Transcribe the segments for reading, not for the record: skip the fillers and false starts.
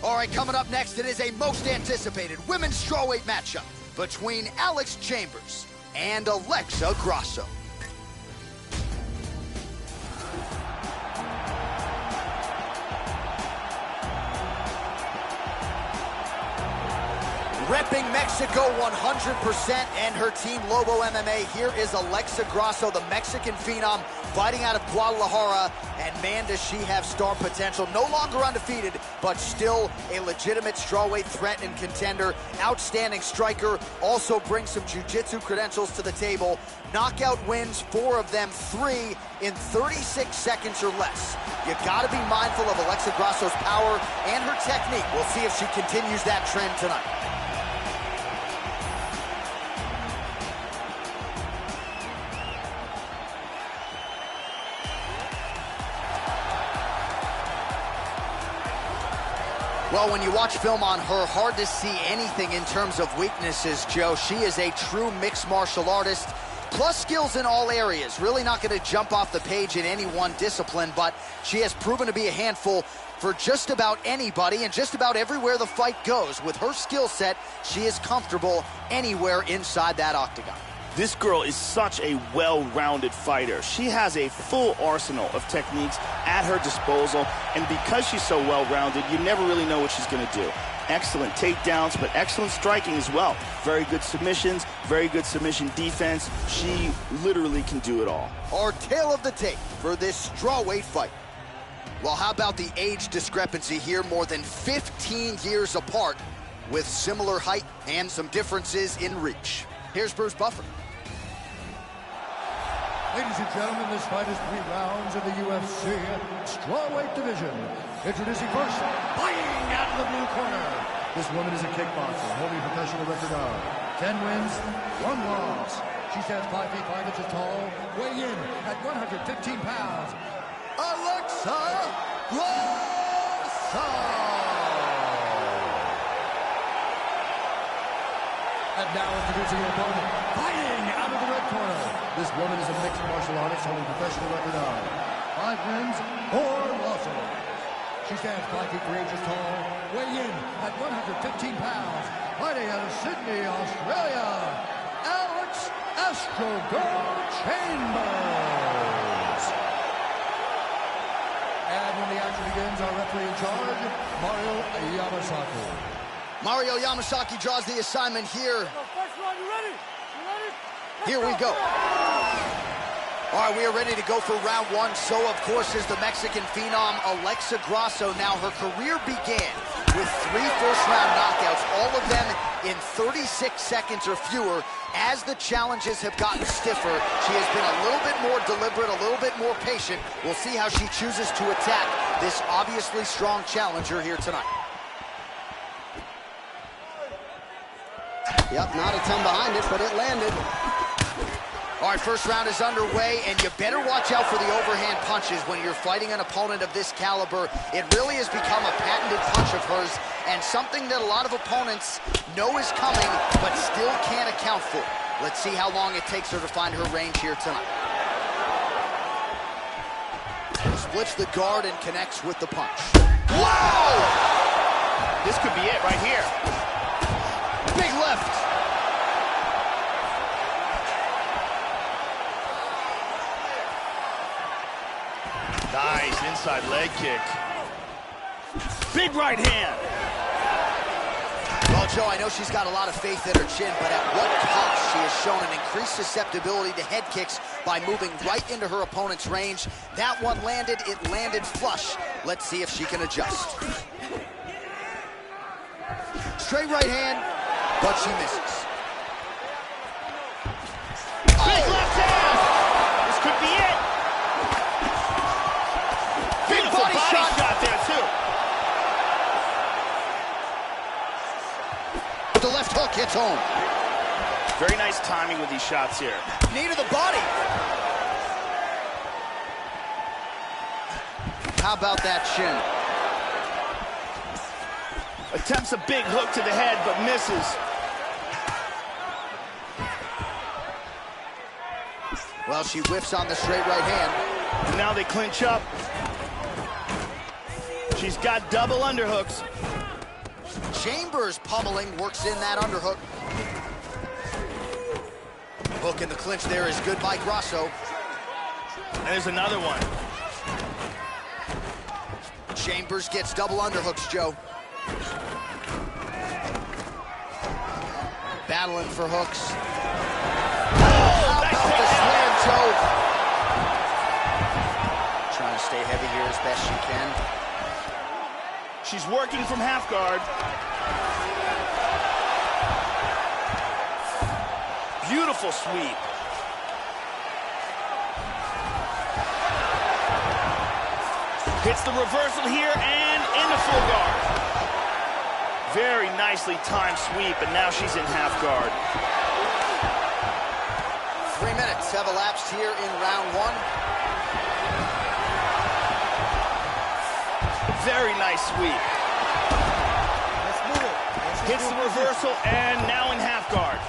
All right, coming up next, it is a most anticipated women's strawweight matchup between Alex Chambers and Alexa Grasso. Repping Mexico 100% and her team Lobo MMA, here is Alexa Grasso, the Mexican phenom, fighting out of Guadalajara. And man, does she have star potential. No longer undefeated, but still a legitimate strawweight threat and contender. Outstanding striker, also brings some jiu-jitsu credentials to the table. Knockout wins, 4 of them, 3 in 36 seconds or less. You gotta be mindful of Alexa Grasso's power and her technique. We'll see if she continues that trend tonight. Well, when you watch film on her, hard to see anything in terms of weaknesses, Joe. She is a true mixed martial artist, plus skills in all areas. Really not going to jump off the page in any one discipline, but she has proven to be a handful for just about anybody and just about everywhere the fight goes. With her skill set, she is comfortable anywhere inside that octagon. This girl is such a well-rounded fighter. She has a full arsenal of techniques at her disposal, and because she's so well-rounded, you never really know what she's going to do. Excellent takedowns, but excellent striking as well. Very good submissions, very good submission defense. She literally can do it all. Our tale of the tape for this strawweight fight. Well, how about the age discrepancy here? More than 15 years apart, with similar height and some differences in reach. Here's Bruce Buffer. Ladies and gentlemen, this fight is 3 rounds in the UFC strawweight division. Introducing first, fighting out of the blue corner. This woman is a kickboxer, holding a professional record of 10 wins, 1 loss. She stands 5 feet 5 inches tall, weighing in at 115 pounds. Alexa Grasso. And now introducing her opponent, fighting out of the red corner. This woman is a mixed martial artist holding a professional record of 5 wins, 4 losses. She stands 5 feet 3 inches tall, weighing in at 115 pounds. Fighting out of Sydney, Australia, Alex Astrogirl Chambers. And when the action begins, our referee in charge, Mario Yamasaki. Mario Yamasaki draws the assignment here. First round, you ready? You ready? Here we go. All right, we are ready to go for round 1. So, of course, is the Mexican phenom Alexa Grasso. Now, her career began with 3 first-round knockouts, all of them in 36 seconds or fewer. As the challenges have gotten stiffer, she has been a little bit more deliberate, a little bit more patient. We'll see how she chooses to attack this obviously strong challenger here tonight. Yep, not a ton behind it, but it landed. All right, first round is underway, and you better watch out for the overhand punches when you're fighting an opponent of this caliber. It really has become a patented punch of hers, and something that a lot of opponents know is coming, but still can't account for. Let's see how long it takes her to find her range here tonight. Splits the guard and connects with the punch. Wow! This could be it right here. Big left. Nice inside leg kick. Big right hand. Well, Joe, I know she's got a lot of faith in her chin, but at what cost? She has shown an increased susceptibility to head kicks by moving right into her opponent's range. That one landed, it landed flush. Let's see if she can adjust. Straight right hand, but she misses. Big left hand. This could be it. Beautiful body shot there, too. The left hook hits home. Very nice timing with these shots here. Knee to the body. How about that chin? Attempts a big hook to the head, but misses. Well, she whiffs on the straight right hand. And now they clinch up. She's got double underhooks. Chambers pummeling, works in that underhook. Hook in the clinch there is good by Grasso. And there's another one. Chambers gets double underhooks, Joe. Battling for hooks. How about the slam, Joe? Trying to stay heavy here as best she can. She's working from half guard. Beautiful sweep. Hits the reversal here and into full guard. Very nicely timed sweep, and now she's in half guard. 3 minutes have elapsed here in round one. Very nice sweep. Let's move it. Hits the reversal and now in half guard.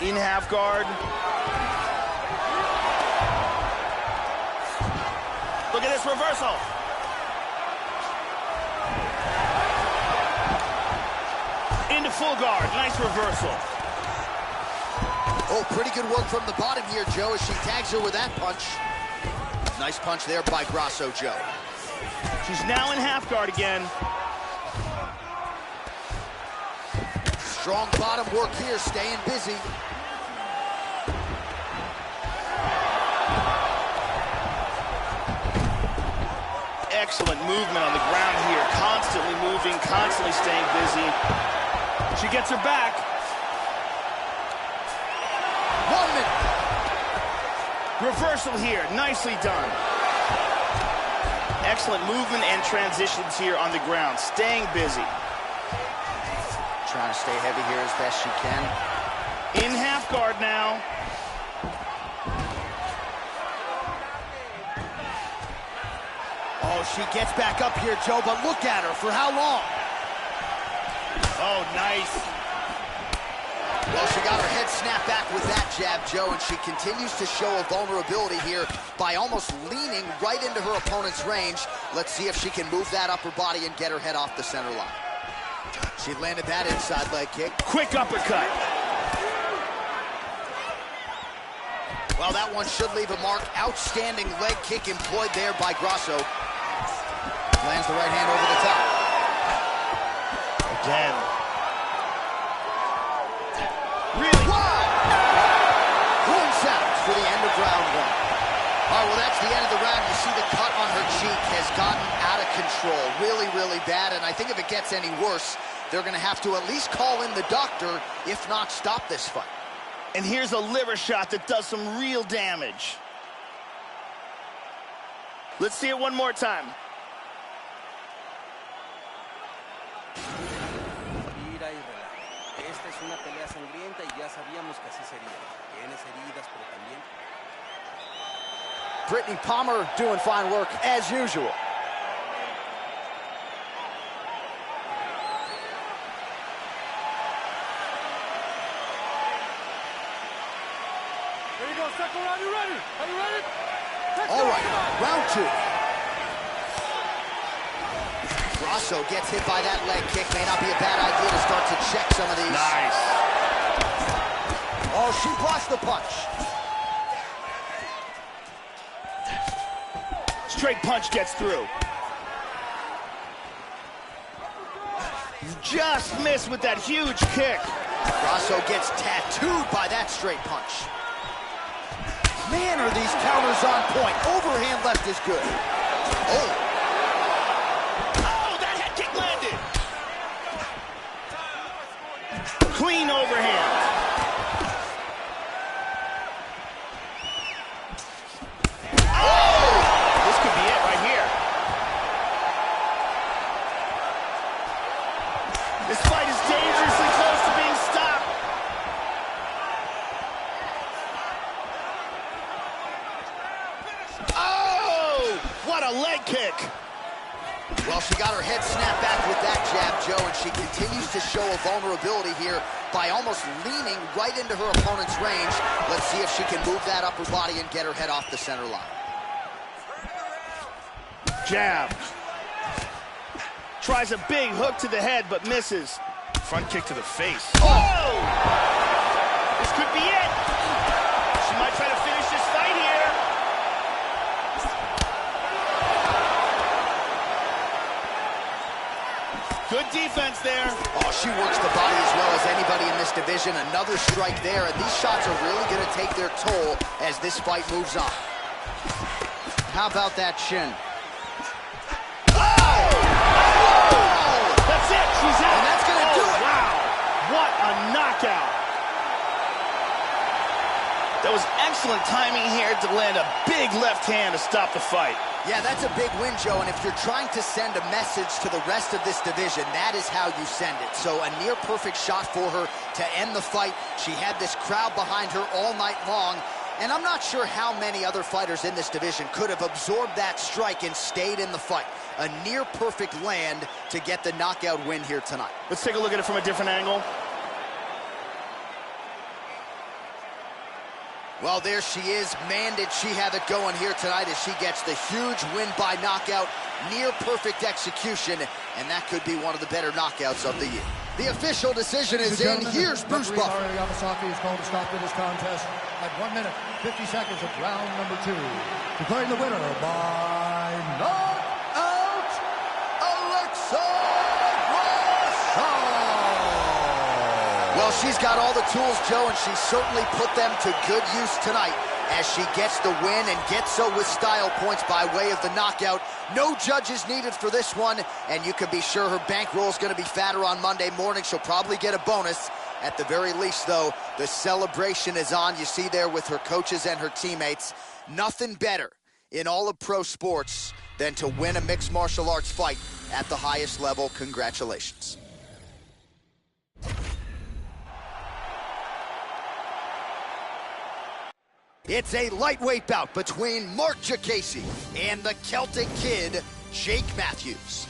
In half guard. Look at this reversal. Into full guard. Nice reversal. Oh, pretty good work from the bottom here, Joe, as she tags her with that punch. Nice punch there by Grasso, Joe. She's now in half guard again. Strong bottom work here, staying busy. Excellent movement on the ground here. Constantly moving, constantly staying busy. She gets her back. 1 minute. Reversal here, nicely done. Excellent movement and transitions here on the ground, staying busy. Trying to stay heavy here as best she can. In half guard now. Oh, she gets back up here, Joe, but look at her. For how long? Oh, nice. Well, she got her head snapped back with that jab, Joe, and she continues to show a vulnerability here by almost leaning right into her opponent's range. Let's see if she can move that upper body and get her head off the center line. She landed that inside leg kick. Quick uppercut. Well, that one should leave a mark. Outstanding leg kick employed there by Grasso. Lands the right hand over the top. Again. Really? Wow! Horn sounds for the end of round one. All right, well, that's the end of the round. You see the cut on her cheek has gotten out of control. Really, really bad. And I think if it gets any worse, they're going to have to at least call in the doctor, if not stop this fight. And here's a liver shot that does some real damage. Let's see it one more time. Respira y relaja. Esta es una pelea sangrienta y ya sabíamos que así sería. Tienes heridas, pero también... Brittany Palmer doing fine work as usual. There you go, second round, you ready? Are you ready? All right, round two. Grasso gets hit by that leg kick. May not be a bad idea to start to check some of these. Nice. Oh, she blocks the punch. Straight punch gets through. Just missed with that huge kick. Grasso gets tattooed by that straight punch. Man, are these counters on point. Overhand left is good. Oh. Oh, that head kick landed. Clean overhand. Oh! This could be it right here. This fight is dangerously close to being stopped. Oh! What a leg kick. Well, she got her head snapped back with that jab, Joe, and she continues to show a vulnerability here by almost leaning right into her opponent's range. Let's see if she can move that upper body and get her head off the center line. Jab. Tries a big hook to the head, but misses. Front kick to the face. Oh! This could be it. She might try to finish this fight here. Good defense there. Oh, she works the body as well as anybody in this division. Another strike there, and these shots are really going to take their toll as this fight moves on. How about that shin? Oh! That's it. She's out. And that's going to do it. Wow. What a knockout. That was excellent timing here to land a big left hand to stop the fight. Yeah, that's a big win, Joe, and if you're trying to send a message to the rest of this division, that is how you send it. So a near-perfect shot for her to end the fight. She had this crowd behind her all night long, and I'm not sure how many other fighters in this division could have absorbed that strike and stayed in the fight. A near-perfect land to get the knockout win here tonight. Let's take a look at it from a different angle. Well, there she is. Man, did she have it going here tonight as she gets the huge win by knockout, near perfect execution, and that could be one of the better knockouts of the year. The official decision is in. Here's Bruce Buffer. Ari Yamasaki is called to stop to this contest at 1 minute, 50 seconds of round number 2. Declaring the winner by knockout, Alexa Grasso. Well, she's got all the tools, Joe, and she certainly put them to good use tonight as she gets the win and gets so with style points by way of the knockout. No judges needed for this one, and you can be sure her bankroll is going to be fatter on Monday morning. She'll probably get a bonus. At the very least, though, the celebration is on. You see there with her coaches and her teammates. Nothing better in all of pro sports than to win a mixed martial arts fight at the highest level. Congratulations. It's a lightweight bout between Mark Diakiese and the Celtic Kid, Jake Matthews.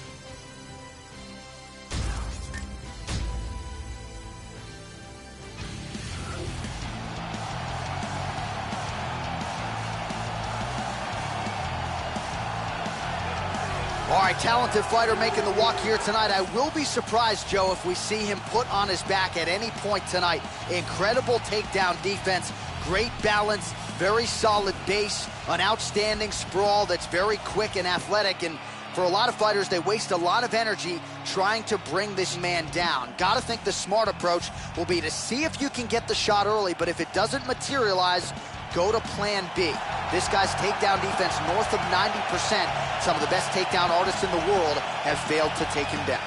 All right, talented fighter making the walk here tonight. I will be surprised, Joe, if we see him put on his back at any point tonight. Incredible takedown defense, great balance, very solid base, an outstanding sprawl that's very quick and athletic. And for a lot of fighters, they waste a lot of energy trying to bring this man down. Gotta think the smart approach will be to see if you can get the shot early, but if it doesn't materialize, go to plan B. This guy's takedown defense north of 90%. Some of the best takedown artists in the world have failed to take him down.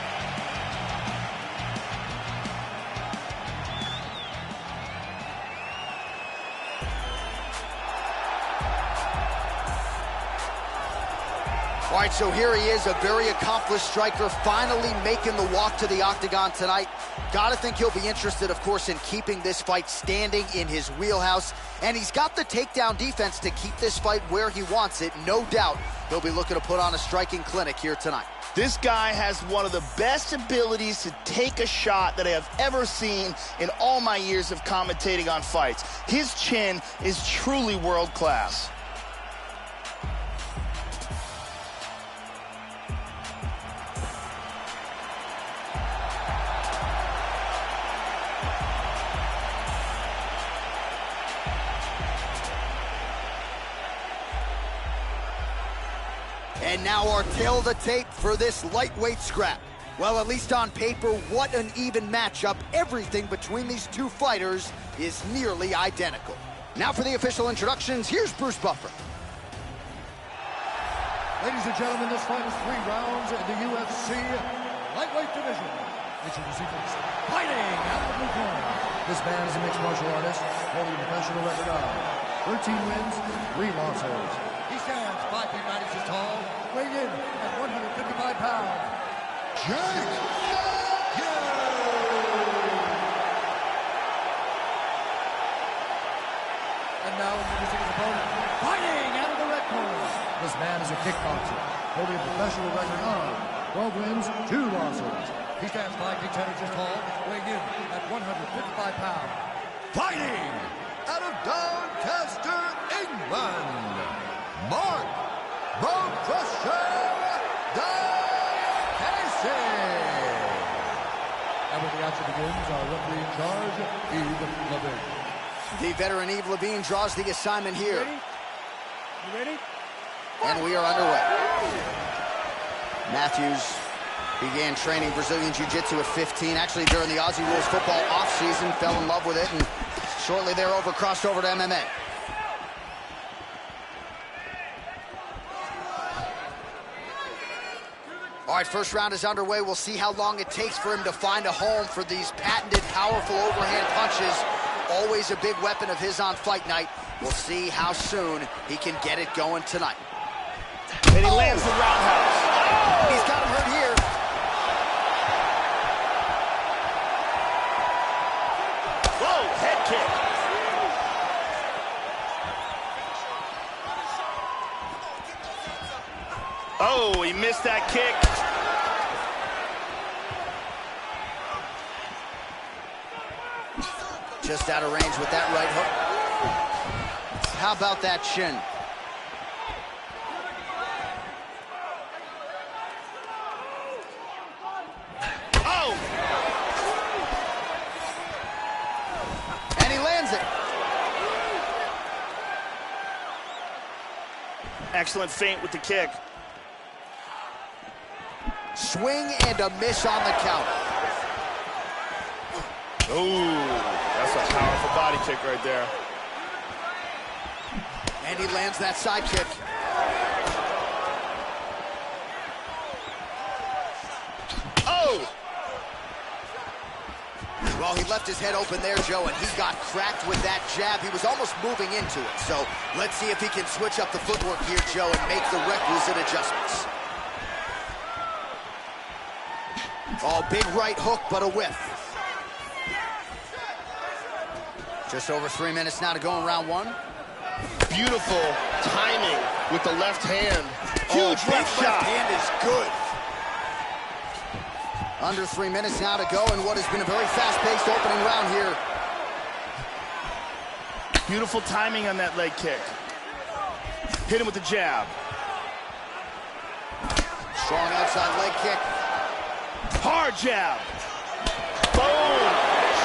All right, so here he is, a very accomplished striker, finally making the walk to the octagon tonight. Gotta think he'll be interested, of course, in keeping this fight standing in his wheelhouse. And he's got the takedown defense to keep this fight where he wants it. No doubt he'll be looking to put on a striking clinic here tonight. This guy has one of the best abilities to take a shot that I have ever seen in all my years of commentating on fights. His chin is truly world class. And now our tail of the tape for this lightweight scrap. Well, at least on paper, what an even matchup. Everything between these two fighters is nearly identical. Now for the official introductions, here's Bruce Buffer. Ladies and gentlemen, this fight is 3 rounds in the UFC lightweight division. Introducing first, fighting out of the blue corner. This man is a mixed martial artist, holding a professional record of 13 wins, 3 losses. He stands 5 feet 9 inches tall, weighing in at 155 pounds. Jake And now introducing his opponent, fighting out of the red corner. This man is a kickboxer, holding a professional record of 12 wins, 2 losses. He stands 5 feet 10 inches tall, weighing in at 155 pounds. Fighting out of Doncaster, England, Mark the Crusher Diakiese. Now when the action begins, our referee in charge, Eve Levine. The veteran Eve Levine draws the assignment here. You ready? And we are underway. Matthews began training Brazilian Jiu-Jitsu at 15. Actually, during the Aussie Rules football offseason, fell in love with it, and shortly thereafter crossed over to MMA. All right, first round is underway. We'll see how long it takes for him to find a home for these patented, powerful overhand punches. Always a big weapon of his on fight night. We'll see how soon he can get it going tonight. And he lands the roundhouse. Oh! He's got him hurt here. Whoa, head kick. Oh, he missed that kick. Just out of range with that right hook. How about that shin? Oh! And he lands it. Excellent feint with the kick. Swing and a miss on the counter. Ooh, that's a powerful body kick right there. And he lands that side kick. Oh! Well, he left his head open there, Joe, and he got cracked with that jab. He was almost moving into it. So let's see if he can switch up the footwork here, Joe, and make the requisite adjustments. Oh, big right hook, but a whiff. Just over 3 minutes now to go in round one. Beautiful timing with the left hand. Huge big left shot. hand is good. Under 3 minutes now to go in what has been a very fast-paced opening round here. Beautiful timing on that leg kick. Hit him with the jab. Strong outside leg kick. Hard jab. Boom.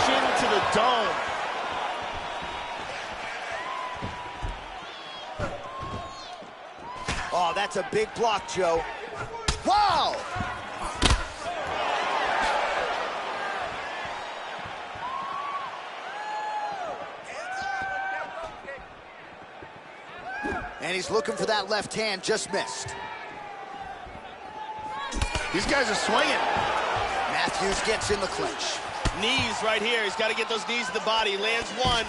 Shin to the dome. Oh, that's a big block, Joe. Wow! And he's looking for that left hand, just missed. These guys are swinging. Matthews gets in the clinch. Knees right here. He's got to get those knees to the body. Lands one.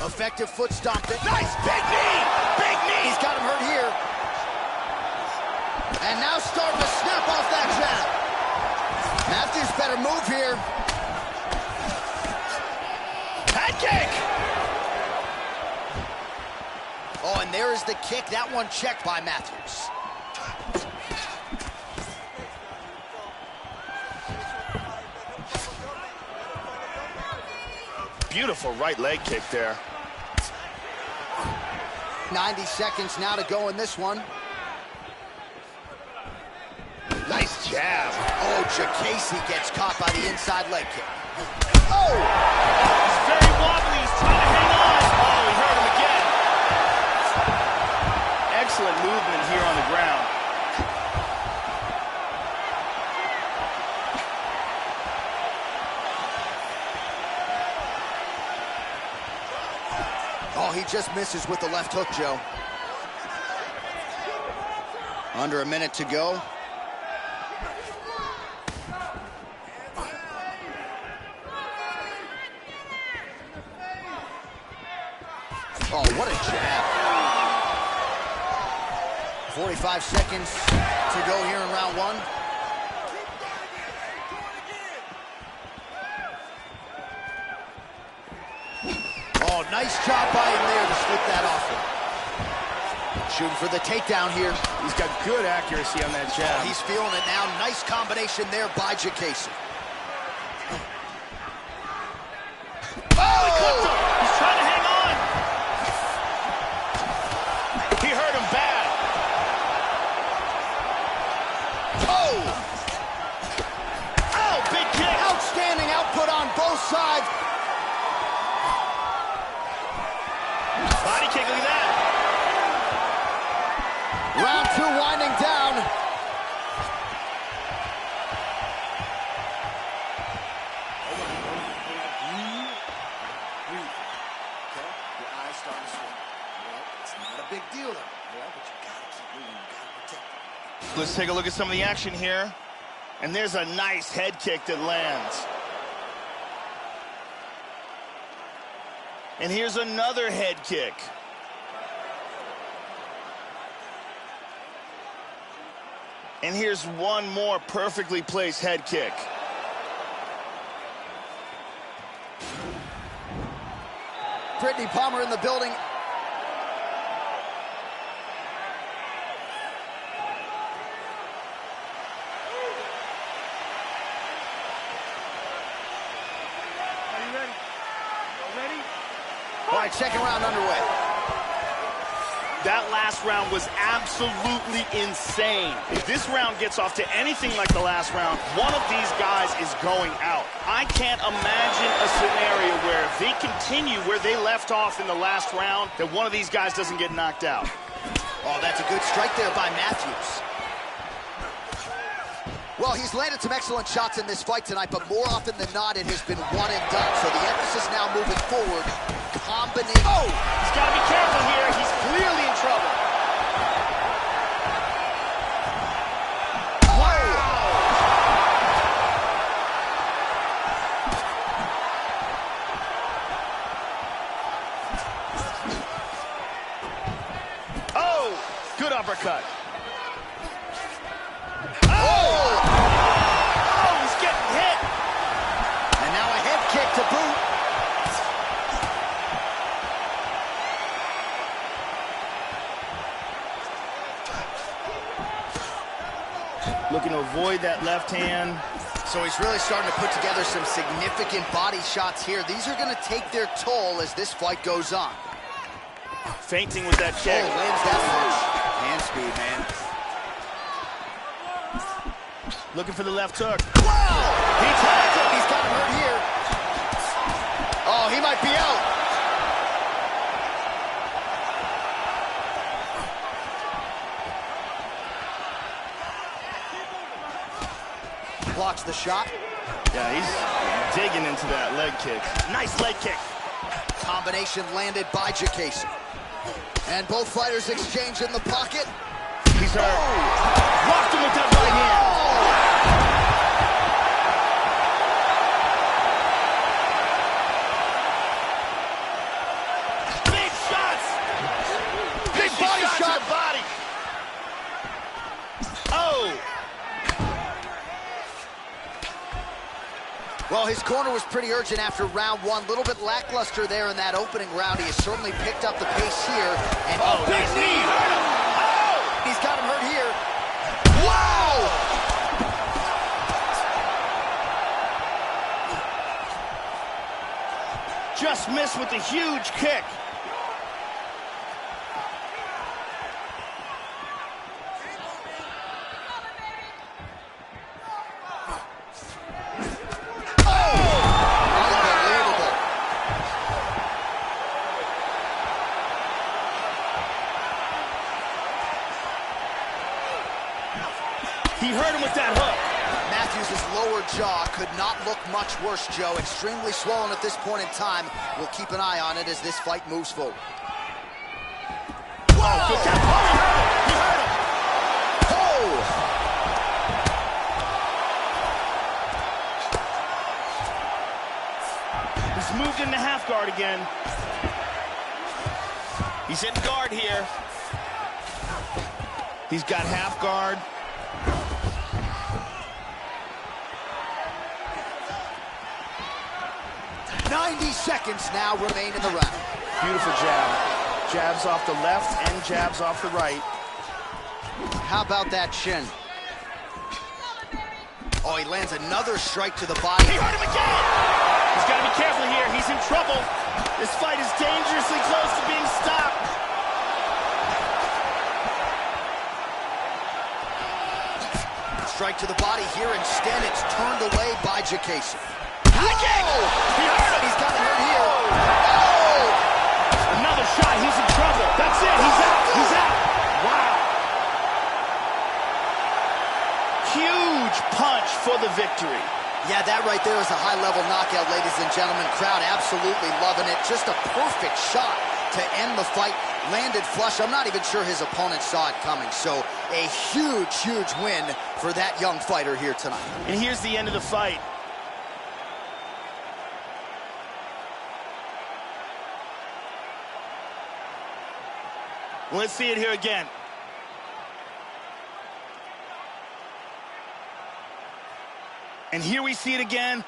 Effective foot stomp. Nice big knee. Big knee. He's got him hurt here. And now starting to snap off that jab. Matthews better move here. Head kick. Oh, and there is the kick. That one checked by Matthews. Beautiful right leg kick there. 90 seconds now to go in this one. Nice jab. Oh, Jacasey gets caught by the inside leg kick. Oh! He's very wobbly. He's trying to hang on. Oh, he hurt him again. Excellent movement here on the ground. Oh, he just misses with the left hook, Joe. Under a minute to go. Oh, what a jab. 45 seconds to go here in round one. Oh, nice job by him there to slip that off him. Shooting for the takedown here. He's got good accuracy on that jab. Oh, he's feeling it now. Nice combination there by Jacasey. Oh, he clipped him. He's trying to hang on. He hurt him bad. Oh! Oh, big kick. Outstanding outside. Body kick, look at that. Round 2 winding down. Breathe. Okay? Your eyes starting to swim. It's not a big deal, though. But you gotta keep moving. You gotta protect it. Let's take a look at some of the action here. And there's a nice head kick that lands. And here's another head kick. And here's one more perfectly placed head kick. Brittany Palmer in the building. Are you ready? Ready? All right, second round underway. That last round was absolutely insane. If this round gets off to anything like the last round, one of these guys is going out. I can't imagine a scenario where if they continue where they left off in the last round, that one of these guys doesn't get knocked out. Oh, that's a good strike there by Matthews. Well, he's landed some excellent shots in this fight tonight, but more often than not, it has been one and done. So the emphasis now moving forward, combination. Oh, he's got to be careful here. He's clearly in trouble. Wow. Oh, good uppercut. To boot. Looking to avoid that left hand. So he's really starting to put together some significant body shots here. These are going to take their toll as this fight goes on. Feinting with that kick. Oh, lands that punch. Hand speed, man. Looking for the left hook. Whoa! He tags it. He's got him hurt here. Oh, he might be out. Blocks the shot. Yeah, he's digging into that leg kick. Nice leg kick. Combination landed by Diakiese. And both fighters exchange in the pocket. He's hurt. Oh. Rocked him with that right hand. Well, his corner was pretty urgent after round 1. A little bit lackluster there in that opening round. He has certainly picked up the pace here. And oh, big knee! Oh! He's got him hurt here. Wow! Just missed with a huge kick. He hurt him with that hook. Matthews' lower jaw could not look much worse, Joe. Extremely swollen at this point in time. We'll keep an eye on it as this fight moves forward. Whoa! Oh, good job. He hurt him. Oh! He's moved into half guard again. He's in guard here. He's got half guard. Seconds now remain in the round. Beautiful jab. Jabs off the left and jabs off the right. How about that chin? Oh, he lands another strike to the body. He hurt him again! He's got to be careful here. He's in trouble. This fight is dangerously close to being stopped. Strike to the body here. Instead, it's turned away by Diakiese. kick! He hurt him! He's got hurt here. Another shot, he's in trouble. That's it, he's out, he's out. Wow. Huge punch for the victory. Yeah, that right there is a high-level knockout, ladies and gentlemen. Crowd absolutely loving it. Just a perfect shot to end the fight. Landed flush. I'm not even sure his opponent saw it coming. So a huge, huge win for that young fighter here tonight. And here's the end of the fight. Let's see it here again. And here we see it again.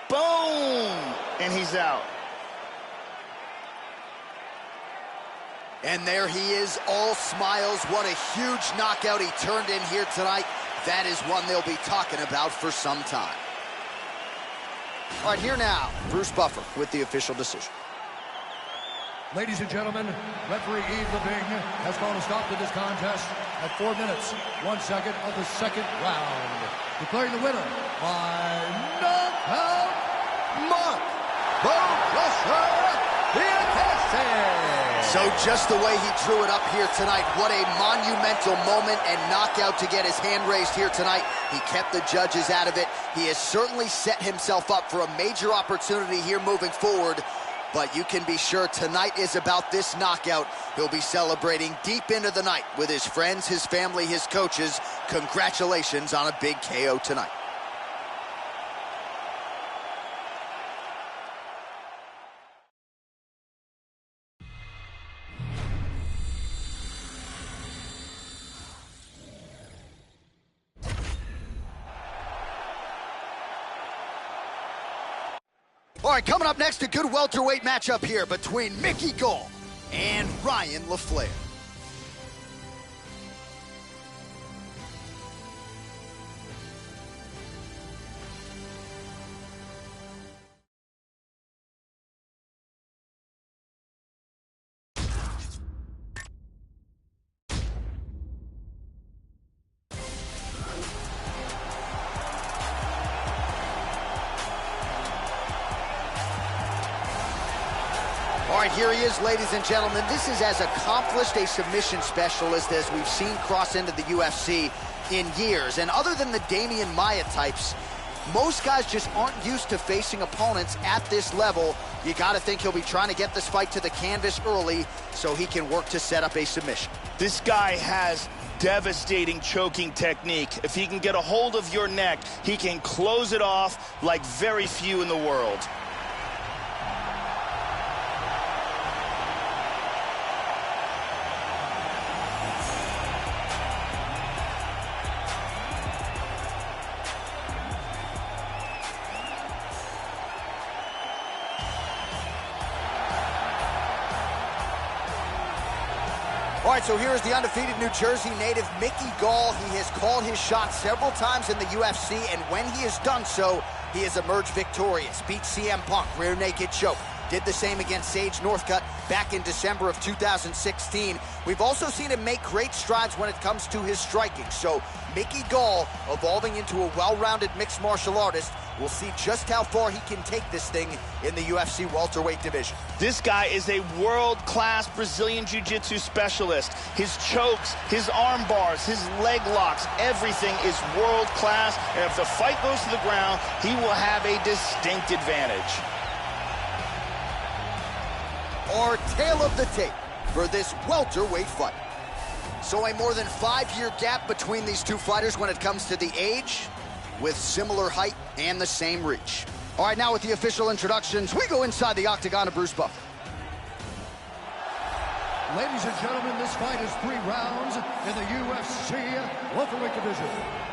Boom! And he's out. And there he is, all smiles. What a huge knockout he turned in here tonight. That is one they'll be talking about for some time. All right, here now, Bruce Buffer with the official decision. Ladies and gentlemen, referee Yves Lavigne has called a stop to this contest at 4 minutes, 1 second of the second round. Declaring the winner by knockout, Mark the Crusher Diakiese. So just the way he drew it up here tonight, what a monumental moment and knockout to get his hand raised here tonight. He kept the judges out of it. He has certainly set himself up for a major opportunity here moving forward. But you can be sure tonight is about this knockout. He'll be celebrating deep into the night with his friends, his family, his coaches. Congratulations on a big KO tonight. All right, coming up next, a good welterweight matchup here between Mickey Gall and Ryan LaFleur. All right, here he is, ladies and gentlemen. This is as accomplished a submission specialist as we've seen cross into the UFC in years. And other than the Damian Maia types, most guys just aren't used to facing opponents at this level. You got to think he'll be trying to get this fight to the canvas early so he can work to set up a submission. This guy has devastating choking technique. If he can get a hold of your neck, he can close it off like very few in the world. All right, so here is the undefeated New Jersey native, Mickey Gall. He has called his shot several times in the UFC, and when he has done so, he has emerged victorious. Beat CM Punk, rear naked choke. Did the same against Sage Northcutt back in December of 2016. We've also seen him make great strides when it comes to his striking. So Mickey Gall evolving into a well-rounded mixed martial artist. We'll see just how far he can take this thing in the UFC welterweight division. This guy is a world-class Brazilian Jiu-Jitsu specialist. His chokes, his arm bars, his leg locks, everything is world-class. And if the fight goes to the ground, he will have a distinct advantage. Our tale of the tape for this welterweight fight. So a more than 5-year gap between these two fighters when it comes to the age, with similar height and the same reach. All right, now with the official introductions, we go inside the octagon of Bruce Buffer. Ladies and gentlemen, this fight is 3 rounds in the UFC welterweight division.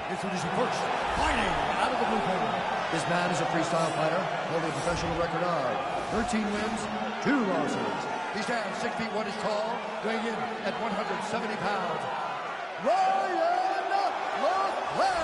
Introducing first, fighting out of the blue corner. This man is a freestyle fighter, holding a professional record of 13 wins, 2 losses. He stands 6 feet 1 inch tall, weighing in at 170 pounds. Ryan LaFleur!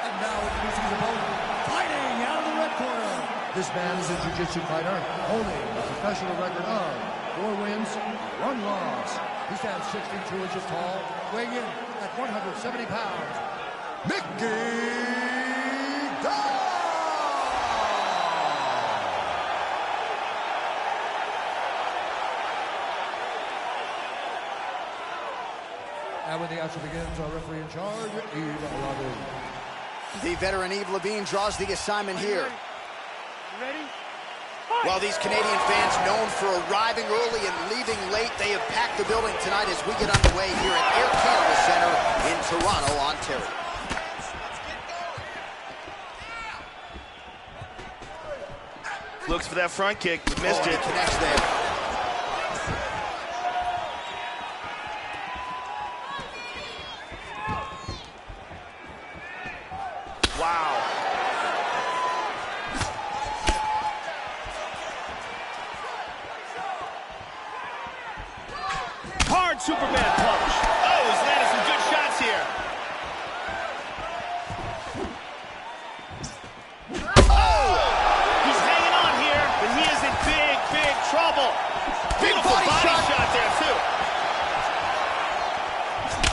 And now introducing his opponent, fighting out of the red corner. This man is a jiu-jitsu fighter, holding a professional record of 4 wins, 1 loss. He stands 6 feet 2 inches tall, weighing in at 170 pounds, Nikki Doll. And when the action begins, our referee in charge, Eve Levine. The veteran Eve Levine draws the assignment here. Ready? While these Canadian fans, known for arriving early and leaving late, they have packed the building tonight as we get underway here at Air Canada Centre in Toronto, Ontario. Looks for that front kick, but missed it. Connects there. Wow. Hard Superman punch. Oh, he's landed some good shots here. Oh! He's hanging on here, but he is in big, big trouble. Beautiful body shot there, too.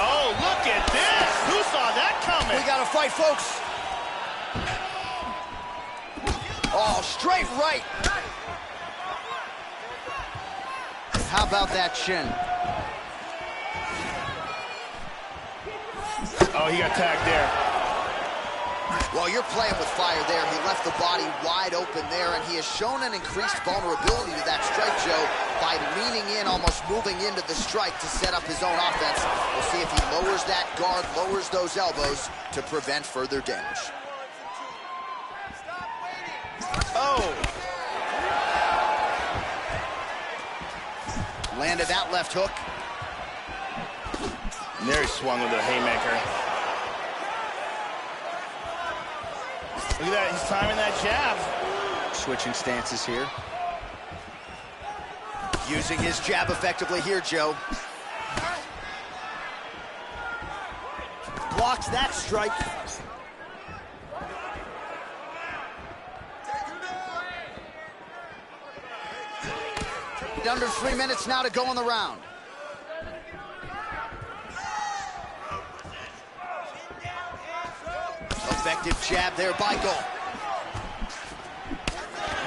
Oh, look at this. Who saw that coming? We got to fight, folks. Oh, straight right. How about that shin? Oh, he got tagged there. Well, you're playing with fire there. He left the body wide open there, and he has shown an increased vulnerability to that strike, Joe, by leaning in, almost moving into the strike to set up his own offense. We'll see if he lowers that guard, lowers those elbows to prevent further damage. Oh! Landed that left hook. And there he swung with a haymaker. Look at that, he's timing that jab. Switching stances here. Using his jab effectively here, Joe. Blocks that strike. Under 3 minutes now to go in the round. Effective jab there by Gol.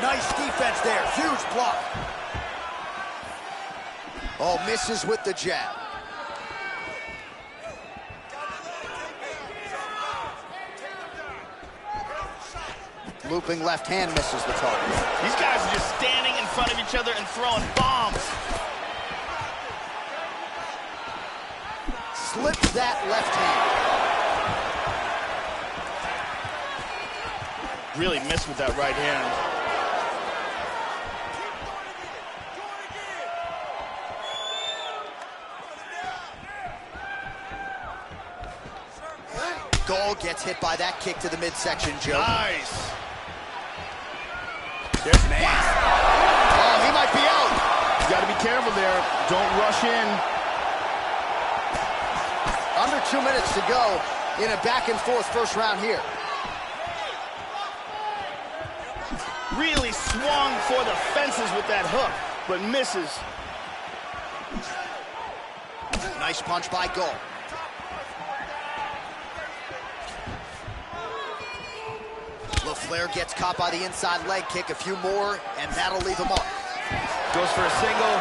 Nice defense there, huge block. Oh, misses with the jab. Looping left hand misses the target. These guys are just standing in front of each other and throwing bombs. Slips that left hand. Really missed with that right hand. Gol gets hit by that kick to the midsection, Joe. Nice. There's Man. Oh, he might be out. You got to be careful there. Don't rush in. Under 2 minutes to go in a back-and-forth first round here. Really swung for the fences with that hook, but misses. Nice punch by Gol. LaFleur gets caught by the inside leg kick. A few more, and that'll leave him up. Goes for a single.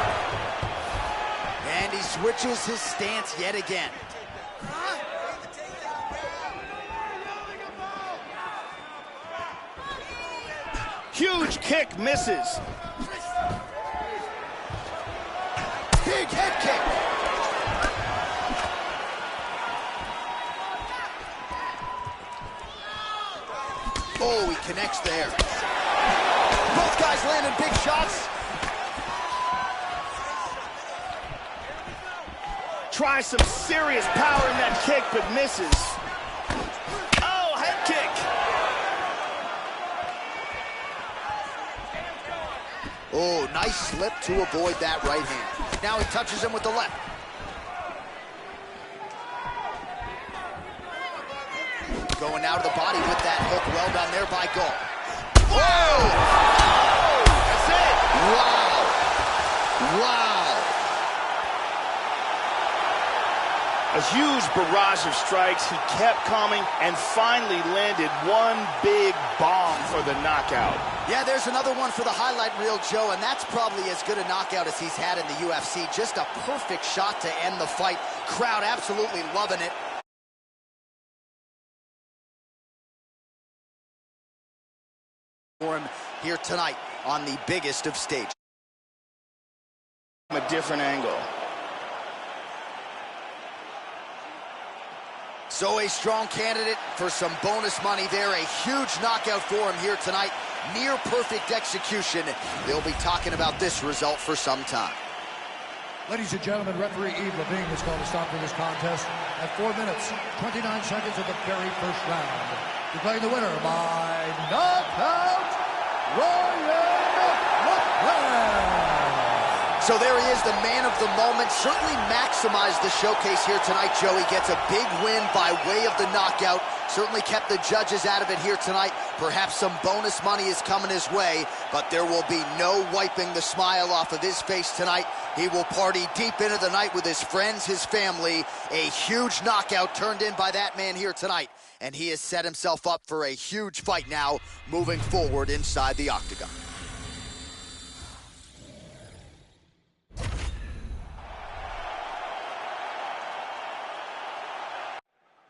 And he switches his stance yet again. Huge kick, misses. Big head kick. Oh, he connects there. Both guys landing big shots. Tries some serious power in that kick, but misses. Oh, head kick. Oh, nice slip to avoid that right hand. Now he touches him with the left. Going out of the body with that hook. Well done there by Gol. Whoa! That's it. Wow. Wow. A A huge barrage of strikes. He kept coming and finally landed one big bomb for the knockout. Yeah, there's another one for the highlight reel, Joe, and that's probably as good a knockout as he's had in the UFC. Just a perfect shot to end the fight. Crowd absolutely loving it. For him here tonight on the biggest of stages. A different angle. So a strong candidate for some bonus money there. A huge knockout for him here tonight. Near perfect execution. They'll be talking about this result for some time. Ladies and gentlemen, referee Yves Lavigne has called a stop to this contest at 4 minutes, 29 seconds of the very first round. Declaring the winner by knockout, Ryan LaFlame. So there he is, the man of the moment. Certainly maximized the showcase here tonight, Joe. He gets a big win by way of the knockout. Certainly kept the judges out of it here tonight. Perhaps some bonus money is coming his way, but there will be no wiping the smile off of his face tonight. He will party deep into the night with his friends, his family. A huge knockout turned in by that man here tonight. And he has set himself up for a huge fight now, moving forward inside the octagon.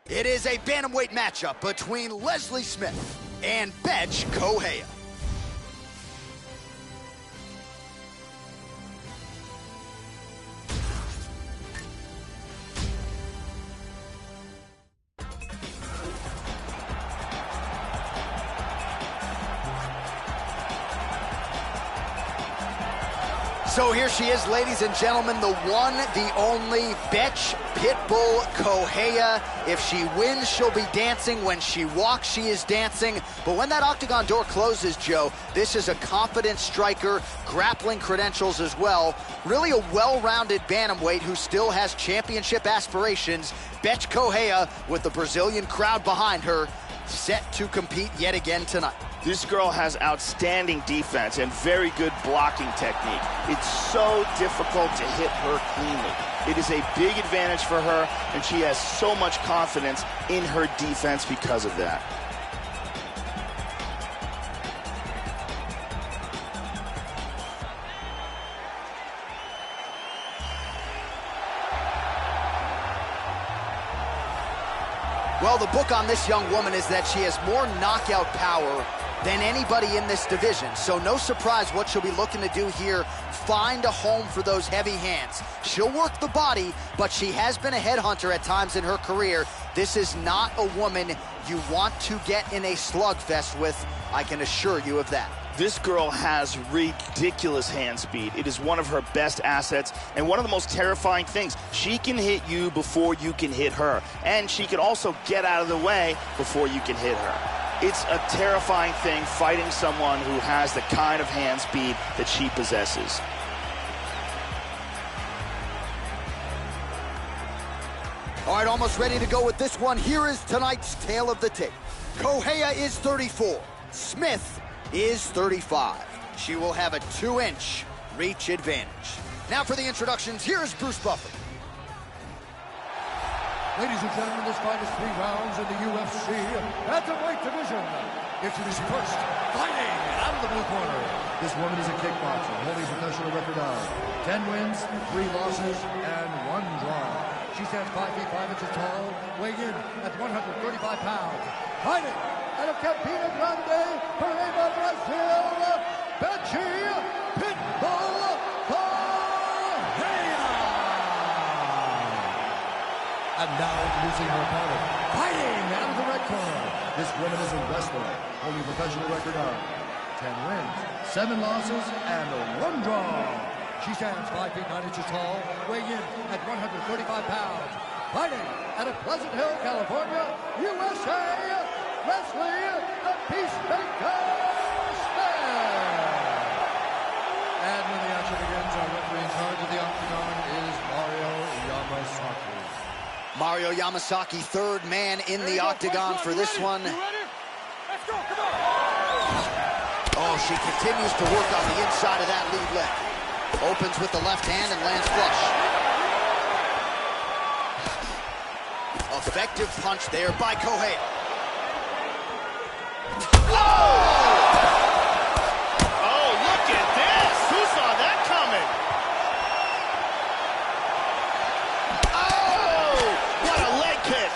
It is a bantamweight matchup between Leslie Smith and Bethe Correia. So here she is, ladies and gentlemen, the one, the only Bethe Pitbull Correia. If she wins, she'll be dancing. When she walks, she is dancing. But when that octagon door closes, Joe, this is a confident striker, grappling credentials as well. Really a well-rounded bantamweight who still has championship aspirations. Bethe Correia, with the Brazilian crowd behind her, set to compete yet again tonight. This girl has outstanding defense and very good blocking technique. It's so difficult to hit her cleanly. It is a big advantage for her, and she has so much confidence in her defense because of that. Well, the book on this young woman is that she has more knockout power than anybody in this division. So no surprise what she'll be looking to do here, find a home for those heavy hands. She'll work the body, but she has been a headhunter at times in her career. This is not a woman you want to get in a slugfest with, I can assure you of that. This girl has ridiculous hand speed. It is one of her best assets and one of the most terrifying things. She can hit you before you can hit her, and she can also get out of the way before you can hit her. It's a terrifying thing fighting someone who has the kind of hand speed that she possesses. All right, almost ready to go with this one. Here is tonight's tale of the tape. Correia is 34. Smith is 35. She will have a 2-inch reach advantage. Now for the introductions, here's Bruce Buffer. Ladies and gentlemen, this fight is 3 rounds in the UFC bantamweight division. Introducing first, fighting out of the blue corner. This woman is a kickboxer, holding a professional record of 10 wins, 3 losses, and 1 draw. She stands 5 feet 5 inches tall, weighing in at 135 pounds. Fighting out of Campina Grande, Paraíba, Brazil, Bethe Pitbull Correia. And now introducing her opponent, fighting out of the red corner. This woman is a wrestler, holding a professional record of 10 wins, 7 losses, and 1 draw. She stands 5 feet 9 inches tall, weighing in at 135 pounds. Fighting out of Pleasant Hill, California, USA, Leslie the Peacemaker Smith. And when the action begins, our referee in charge of the octagon is Mario Yamasaki. Mario Yamasaki, third man in the octagon for this one. Let's go, come on. Oh, she continues to work on the inside of that lead leg. Opens with the left hand and lands flush. Effective punch there by Correia. Oh, look at this! Who saw that coming? Oh, what a leg kick!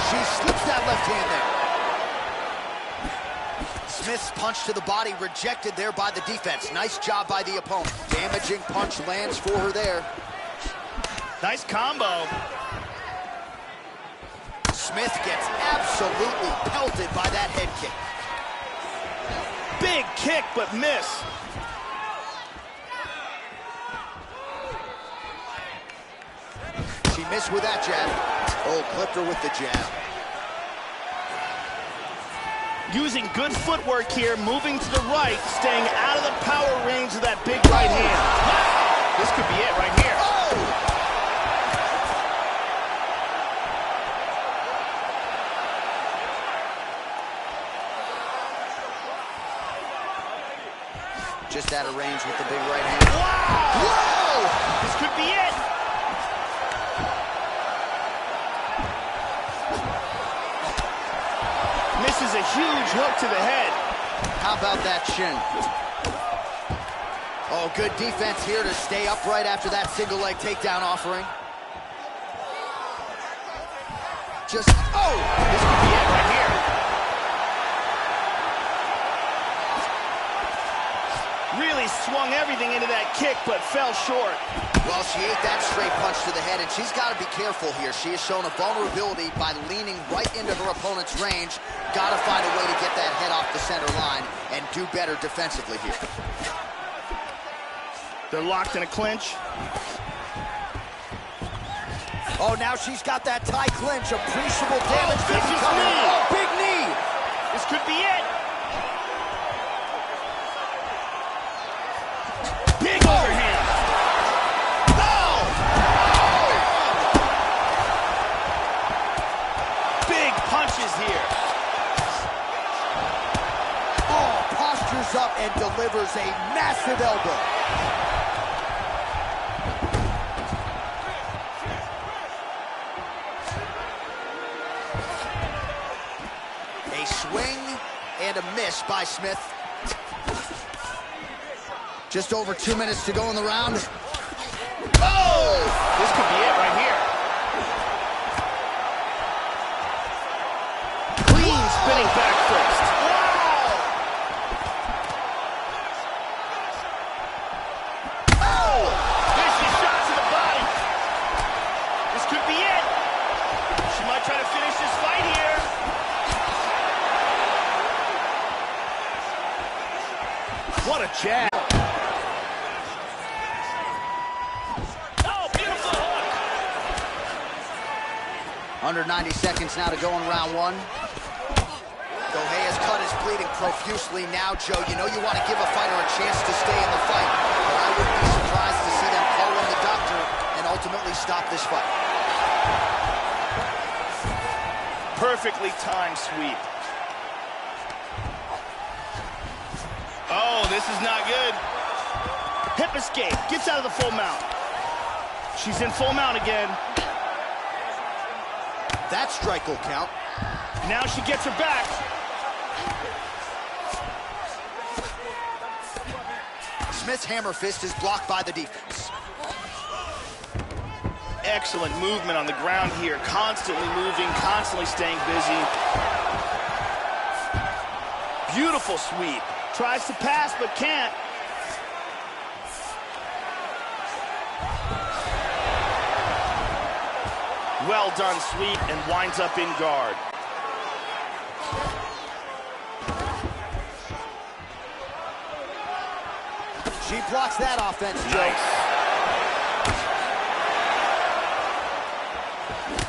She slips that left hand there. Smith's punch to the body rejected there by the defense. Nice job by the opponent. Damaging punch lands for her there. Nice combo. Smith gets absolutely pelted by that head kick. Big kick, but miss. She missed with that jab. Oh, clipped her with the jab. Using good footwork here, moving to the right, staying out of the power range of that big right hand. Wow! This could be it right here. Just out of range with the big right hand. Wow! Whoa! This could be it. Misses a huge hook to the head. How about that shin? Oh, good defense here to stay upright after that single leg takedown offering. Just, oh! This could be it right here. Really swung everything into that kick, but fell short. Well, she ate that straight punch to the head, and she's got to be careful here. She has shown a vulnerability by leaning right into her opponent's range. Got to find a way to get that head off the center line and do better defensively here. They're locked in a clinch. Oh, now she's got that tie clinch. Appreciable damage. Vicious coming. knee. Oh, big knee. This could be it. Big overhand. Oh! Big punches here. Oh, postures up and delivers a massive elbow. A swing and a miss by Smith. Just over 2 minutes to go in the round. Oh! This could be it right here. Clean spinning back fist. Wow! Oh! Vicious shot to the body. This could be it. She might try to finish this fight here. What a jab. Under 90 seconds now to go in round one. Correia's cut is bleeding profusely now, Joe. You know you want to give a fighter a chance to stay in the fight, but I wouldn't be surprised to see them call in the doctor and ultimately stop this fight. Perfectly timed sweep. Oh, this is not good. Hip escape. Gets out of the full mount. She's in full mount again. That strike will count. Now she gets her back. Smith's hammer fist is blocked by the defense. Excellent movement on the ground here. Constantly moving, constantly staying busy. Beautiful sweep. Tries to pass, but can't. Well done sweep and winds up in guard. She blocks that offense, Joe. Nice.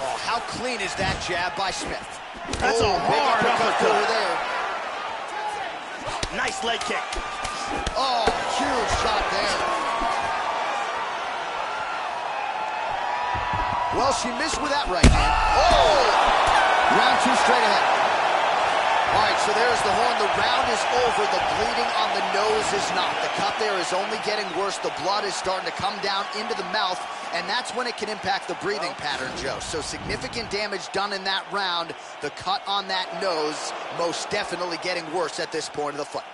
Oh, how clean is that jab by Smith? That's a big hard uppercut uppercut. over there. Nice leg kick. Oh, huge shot there. Well, she missed with that right hand. Oh! Round two straight ahead. All right, so there's the horn. The round is over. The bleeding on the nose is not. The cut there is only getting worse. The blood is starting to come down into the mouth, and that's when it can impact the breathing pattern, Joe. So significant damage done in that round. The cut on that nose most definitely getting worse at this point of the fight.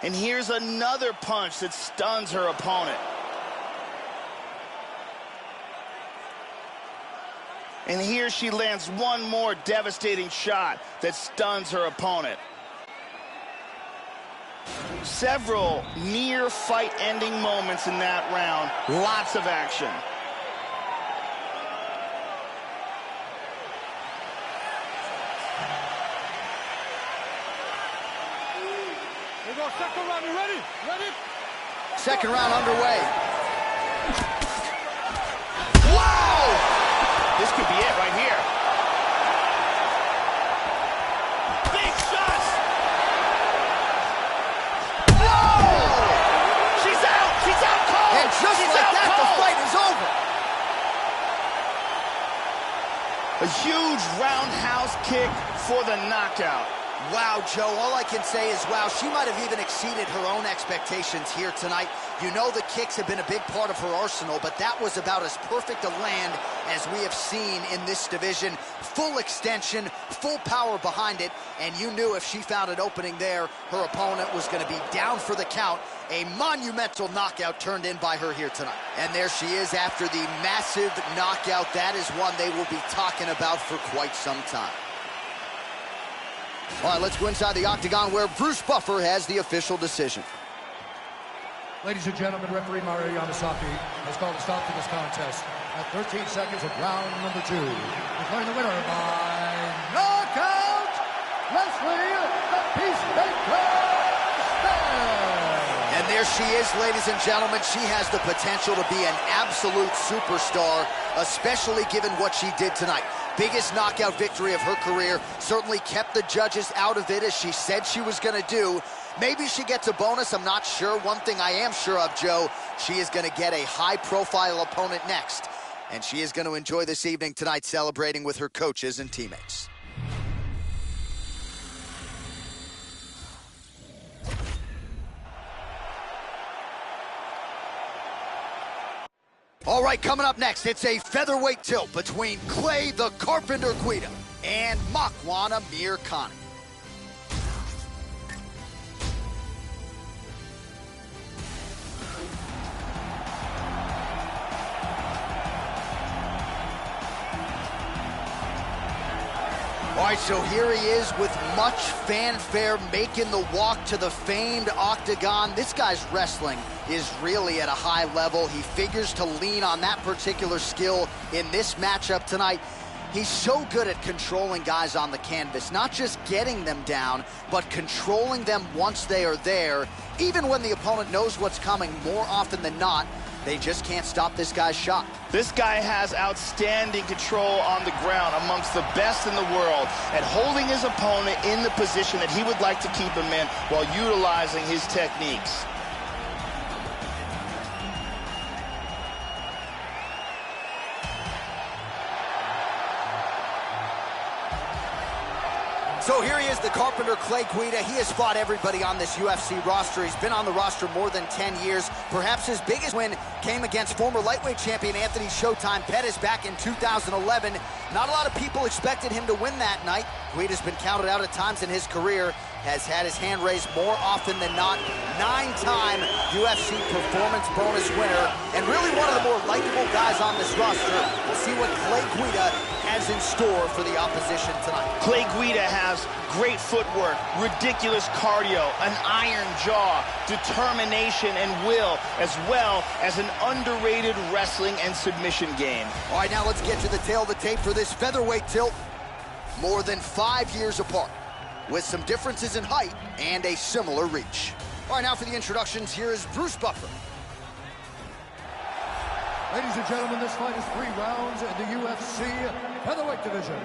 And here's another punch that stuns her opponent. And here she lands one more devastating shot that stuns her opponent. Several near fight-ending moments in that round. Lots of action. Here we go, second round, you ready? Ready? Second round underway. This could be it right here. Big shots! Whoa! She's out! She's out cold! And just like that, the fight is over. A huge roundhouse kick for the knockout. Wow, Joe, all I can say is, wow, she might have even exceeded her own expectations here tonight. You know the kicks have been a big part of her arsenal, but that was about as perfect a land as we have seen in this division. Full extension, full power behind it, and you knew if she found an opening there, her opponent was going to be down for the count. A monumental knockout turned in by her here tonight. And there she is after the massive knockout. That is one they will be talking about for quite some time. All right, let's go inside the octagon where Bruce Buffer has the official decision. Ladies and gentlemen, referee Mario Yamasaki has called a stop to this contest at 13 seconds of round number 2. Declaring the winner by knockout, Leslie the Peacemaker Stann. And there she is, ladies and gentlemen. She has the potential to be an absolute superstar, especially given what she did tonight. Biggest knockout victory of her career. Certainly kept the judges out of it, as she said she was going to do. Maybe she gets a bonus, I'm not sure. One thing I am sure of, Joe, she is going to get a high-profile opponent next. And she is going to enjoy this evening tonight celebrating with her coaches and teammates. All right, coming up next, it's a featherweight tilt between Clay the Carpenter Guida and Makwan Amirkhani. All right, so here he is with much fanfare, making the walk to the famed octagon. This guy's wrestling is really at a high level. He figures to lean on that particular skill in this matchup tonight. He's so good at controlling guys on the canvas, not just getting them down, but controlling them once they are there. Even when the opponent knows what's coming, more often than not, they just can't stop this guy's shot. This guy has outstanding control on the ground, amongst the best in the world, at holding his opponent in the position that he would like to keep him in while utilizing his techniques. So here he is, the Carpenter Clay Guida. He has fought everybody on this UFC roster. He's been on the roster more than 10 years. Perhaps his biggest win came against former lightweight champion Anthony Showtime Pettis back in 2011. Not a lot of people expected him to win that night. Guida's been counted out at times in his career, has had his hand raised more often than not. 9-time UFC performance bonus winner, and really one of the more likable guys on this roster. We'll see what Clay Guida has in store for the opposition tonight. Clay Guida has great footwork, ridiculous cardio, an iron jaw, determination and will, as well as an underrated wrestling and submission game. All right, now let's get to the tail of the tape for this featherweight tilt. More than 5 years apart, with some differences in height and a similar reach. All right, now for the introductions, here is Bruce Buffer. Ladies and gentlemen, this fight is 3 rounds in the UFC featherweight division.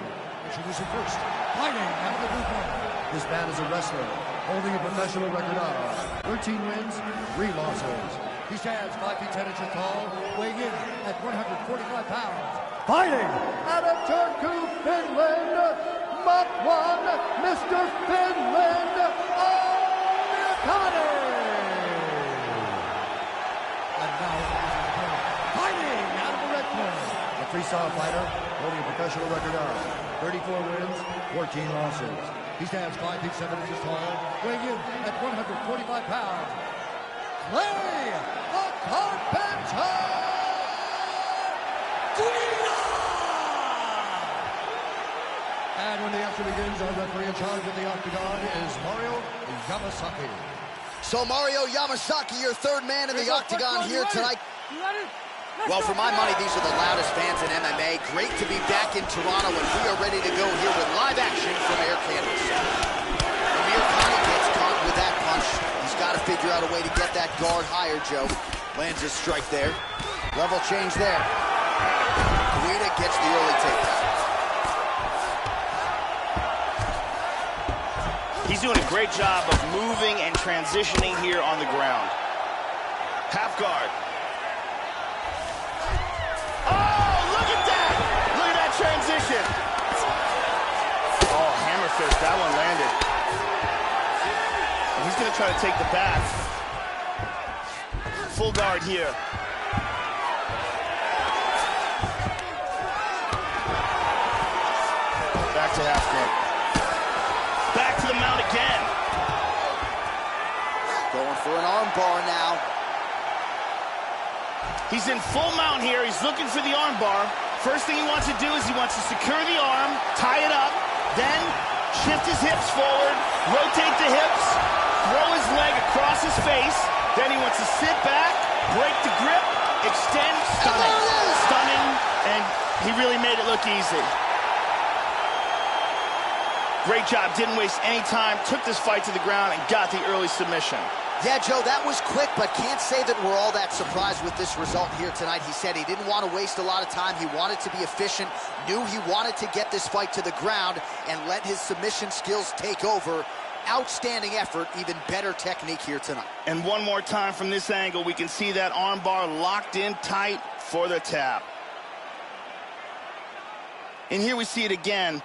Introducing first, fighting out of the blue corner. This man is a wrestler, holding a professional record of 13 wins, 3 losses. He stands 5 feet 10 inches tall, weighing in at 145 pounds. Fighting out of Turku, Finland, Mach 1, Mr. Finland O'Mikani. And now, fighting out of the red corner, a three-star fighter holding a professional record of 34 wins, 14 losses. He stands 5 feet 7 inches tall, weighing in at 145 pounds. Clay, the Carpenter Guida! And when the action begins, our referee in charge of the octagon is Mario Yamasaki. So Mario Yamasaki, your third man in the octagon here tonight. Well, for my money, these are the loudest fans in MMA. Great to be back in Toronto, and we are ready to go here with live action from Air Canada. Amir Khan gets caught with that punch. He's got to figure out a way to get that guard higher, Joe. Lands his strike there. Level change there. Guida gets the early takedown. He's doing a great job of moving and transitioning here on the ground. Half guard. Oh, look at that! Look at that transition. Oh, hammer fist, that one landed. And he's gonna try to take the back. Full guard here. Back to half guard. Back to the mount again. Going for an arm bar now. He's in full mount here. He's looking for the arm bar. First thing he wants to do is he wants to secure the arm, tie it up, then shift his hips forward, rotate the hips, throw his leg across his face. Then he wants to sit back, break the grip, extend, stunning. Stunning, and he really made it look easy. Great job, didn't waste any time, took this fight to the ground and got the early submission. Yeah, Joe, that was quick, but can't say that we're all that surprised with this result here tonight. He said he didn't want to waste a lot of time. He wanted to be efficient, knew he wanted to get this fight to the ground and let his submission skills take over. Outstanding effort, even better technique here tonight. And one more time from this angle, we can see that arm bar locked in tight for the tap. And here we see it again.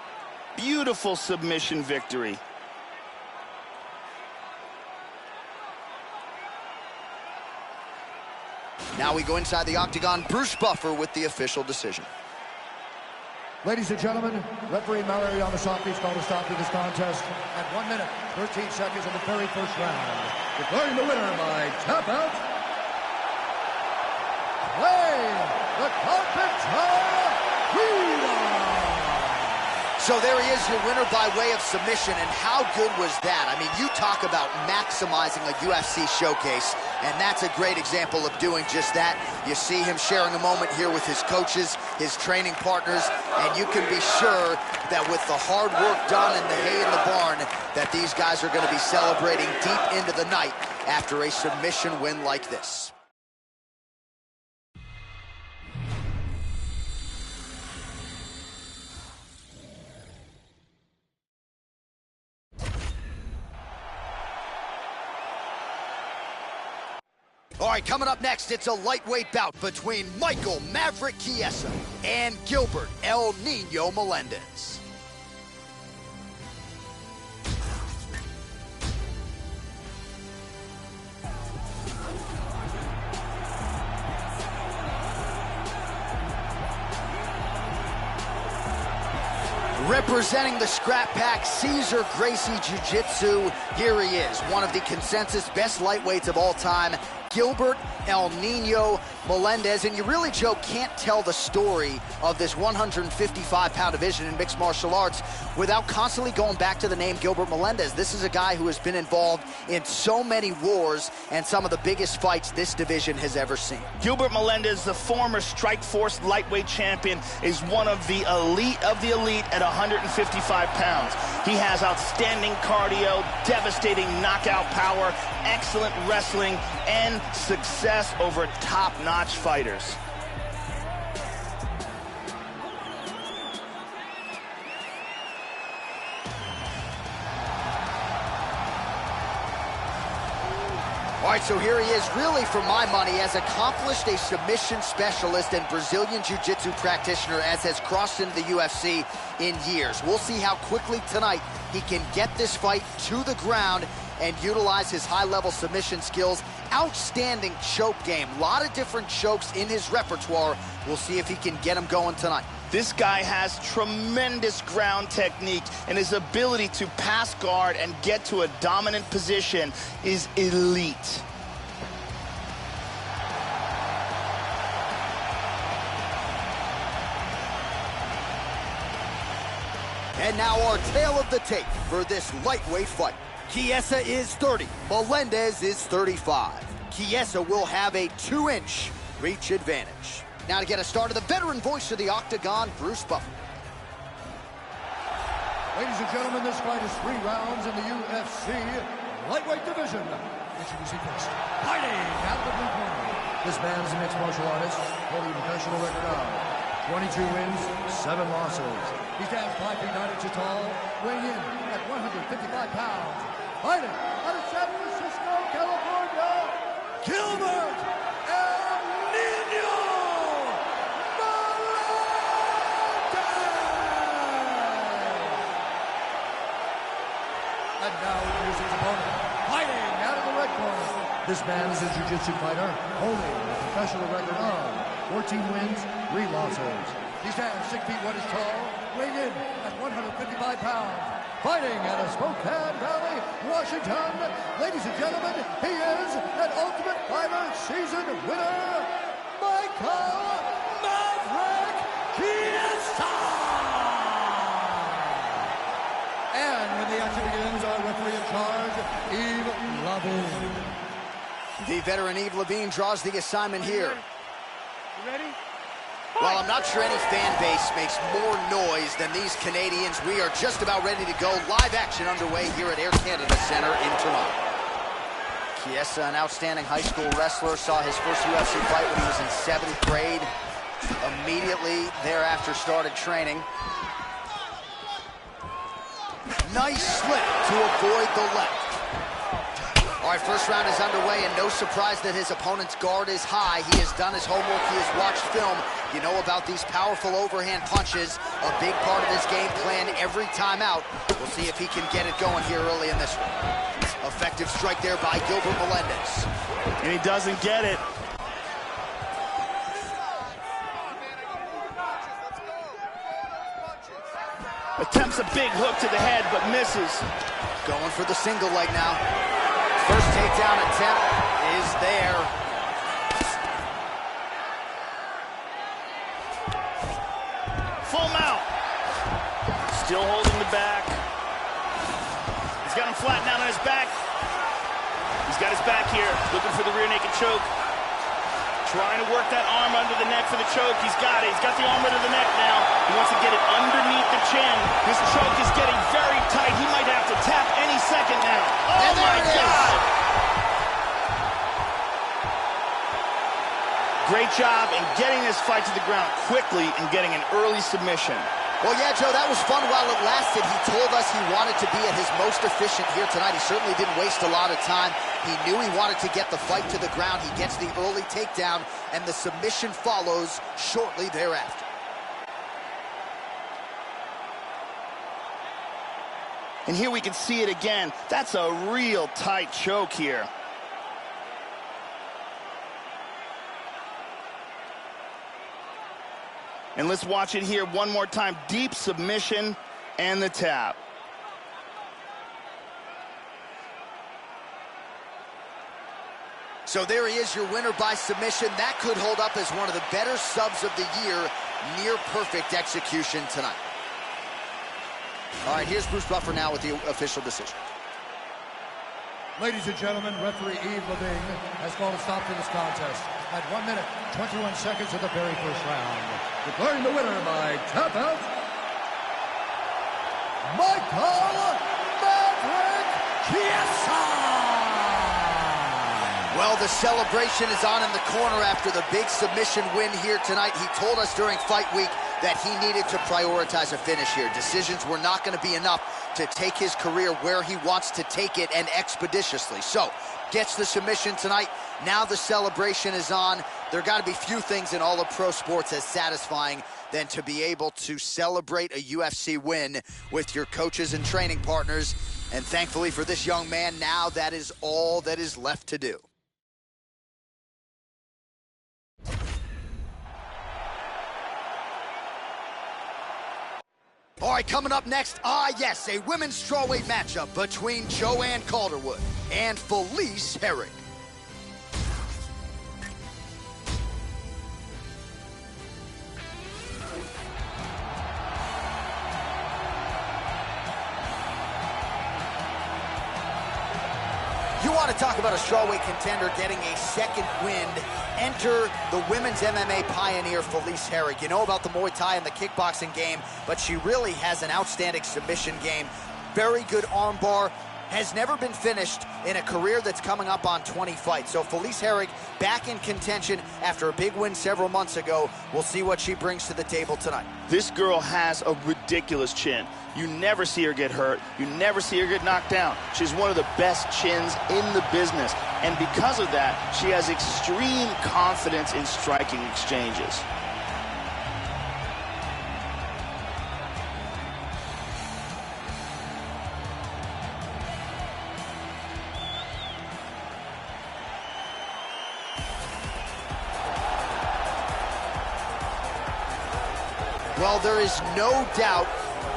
Beautiful submission victory. Now we go inside the octagon. Bruce Buffer with the official decision. Ladies and gentlemen, referee Mario Yamasaki has called a stop to this contest at 1 minute, 13 seconds of the very first round. Declaring the winner by tap out, Clay, the Carpenter Guida. So there he is, your winner by way of submission, and how good was that? I mean, you talk about maximizing a UFC showcase, and that's a great example of doing just that. You see him sharing a moment here with his coaches, his training partners, and you can be sure that with the hard work done and the hay in the barn, that these guys are going to be celebrating deep into the night after a submission win like this. All right, coming up next, it's a lightweight bout between Michael Maverick Chiesa and Gilbert El Nino Melendez. Representing the Scrap Pack, Cesar Gracie Jiu-Jitsu, here he is, one of the consensus best lightweights of all time, Gilbert El Nino Melendez. And you really, Joe, can't tell the story of this 155-pound division in mixed martial arts without constantly going back to the name Gilbert Melendez. This is a guy who has been involved in so many wars and some of the biggest fights this division has ever seen. Gilbert Melendez, the former Strikeforce lightweight champion, is one of the elite at 155 pounds. He has outstanding cardio, devastating knockout power, excellent wrestling, and success over top-notch fighters. All right, so here he is, really, for my money, has accomplished a submission specialist and Brazilian Jiu-Jitsu practitioner as has crossed into the UFC in years. We'll see how quickly tonight he can get this fight to the ground and utilize his high-level submission skills. Outstanding choke game. A lot of different chokes in his repertoire. We'll see if he can get them going tonight. This guy has tremendous ground technique, and his ability to pass guard and get to a dominant position is elite. And now our tale of the tape for this lightweight fight. Chiesa is 30, Melendez is 35. Chiesa will have a 2-inch reach advantage. Now to get us started, the veteran voice of the Octagon, Bruce Buffer. Ladies and gentlemen, this fight is 3 rounds in the UFC lightweight division. Introducing first, fighting out of the blue corner. This man is a mixed martial artist, holding a professional record of 22 wins, 7 losses. He stands 5 feet 9 inches tall, weighing in at 155 pounds. Fighting out of San Francisco, California, Gilbert El Nino Melendez! And now here's his opponent, fighting out of the red corner. This man is a jiu-jitsu fighter, holding a professional record of 14 wins, 3 losses. He stands 6 feet 1 inch tall, weighing in at 155 pounds. Fighting out of Spokane Valley, Washington. Ladies and gentlemen, he is an Ultimate Fighter season winner, Michael Maverick Chiesa! And when the action begins, our referee in charge, Yves Lavigne. The veteran Yves Lavigne draws the assignment here. You ready? Well, I'm not sure any fan base makes more noise than these Canadians. We are just about ready to go. Live action underway here at Air Canada Centre in Toronto. Chiesa, an outstanding high school wrestler, saw his first UFC fight when he was in 7th grade. Immediately thereafter started training. Nice slip to avoid the left. All right, first round is underway, and no surprise that his opponent's guard is high. He has done his homework. He has watched film. You know about these powerful overhand punches, a big part of his game plan every time out. We'll see if he can get it going here early in this one. Effective strike there by Gilbert Melendez. And he doesn't get it. Attempts a big hook to the head, but misses. Going for the single leg now. First takedown attempt is there. Full mount. Still holding the back. He's got him flat down on his back. He's got his back here, looking for the rear naked choke. Trying to work that arm under the neck for the choke. He's got it. He's got the arm under the neck now. He wants to get it underneath the chin. His choke is getting very tight. He might have to tap any second now. Oh, my God! Great job in getting this fight to the ground quickly and getting an early submission. Well, yeah, Joe, that was fun while it lasted. He told us he wanted to be at his most efficient here tonight. He certainly didn't waste a lot of time. He knew he wanted to get the fight to the ground. He gets the early takedown, and the submission follows shortly thereafter. And here we can see it again. That's a real tight choke here. And let's watch it here one more time. Deep submission and the tap. So there he is, your winner by submission. That could hold up as one of the better subs of the year. Near perfect execution tonight. All right, here's Bruce Buffer now with the official decision. Ladies and gentlemen, referee Yves Lavigne has called a stop to this contest at 1 minute, 21 seconds of the very first round. Declaring the winner by tap out, Michael Maverick Chiesa! Well, the celebration is on in the corner after the big submission win here tonight. He told us during fight week that he needed to prioritize a finish here. Decisions were not going to be enough to take his career where he wants to take it, and expeditiously. So, gets the submission tonight. Now the celebration is on. There got to be few things in all of pro sports as satisfying than to be able to celebrate a UFC win with your coaches and training partners. And thankfully for this young man, now that is all that is left to do. All right, coming up next, yes, a women's strawweight matchup between Joanne Calderwood and Felice Herrig. You want to talk about a strawweight contender getting a second wind. Enter the women's MMA pioneer, Felice Herrig. You know about the Muay Thai and the kickboxing game, but she really has an outstanding submission game. Very good armbar. Has never been finished in a career that's coming up on 20 fights. So Felice Herrig back in contention after a big win several months ago. We'll see what she brings to the table tonight. This girl has a ridiculous chin. You never see her get hurt. You never see her get knocked down. She's one of the best chins in the business. And because of that, she has extreme confidence in striking exchanges. Well, there is no doubt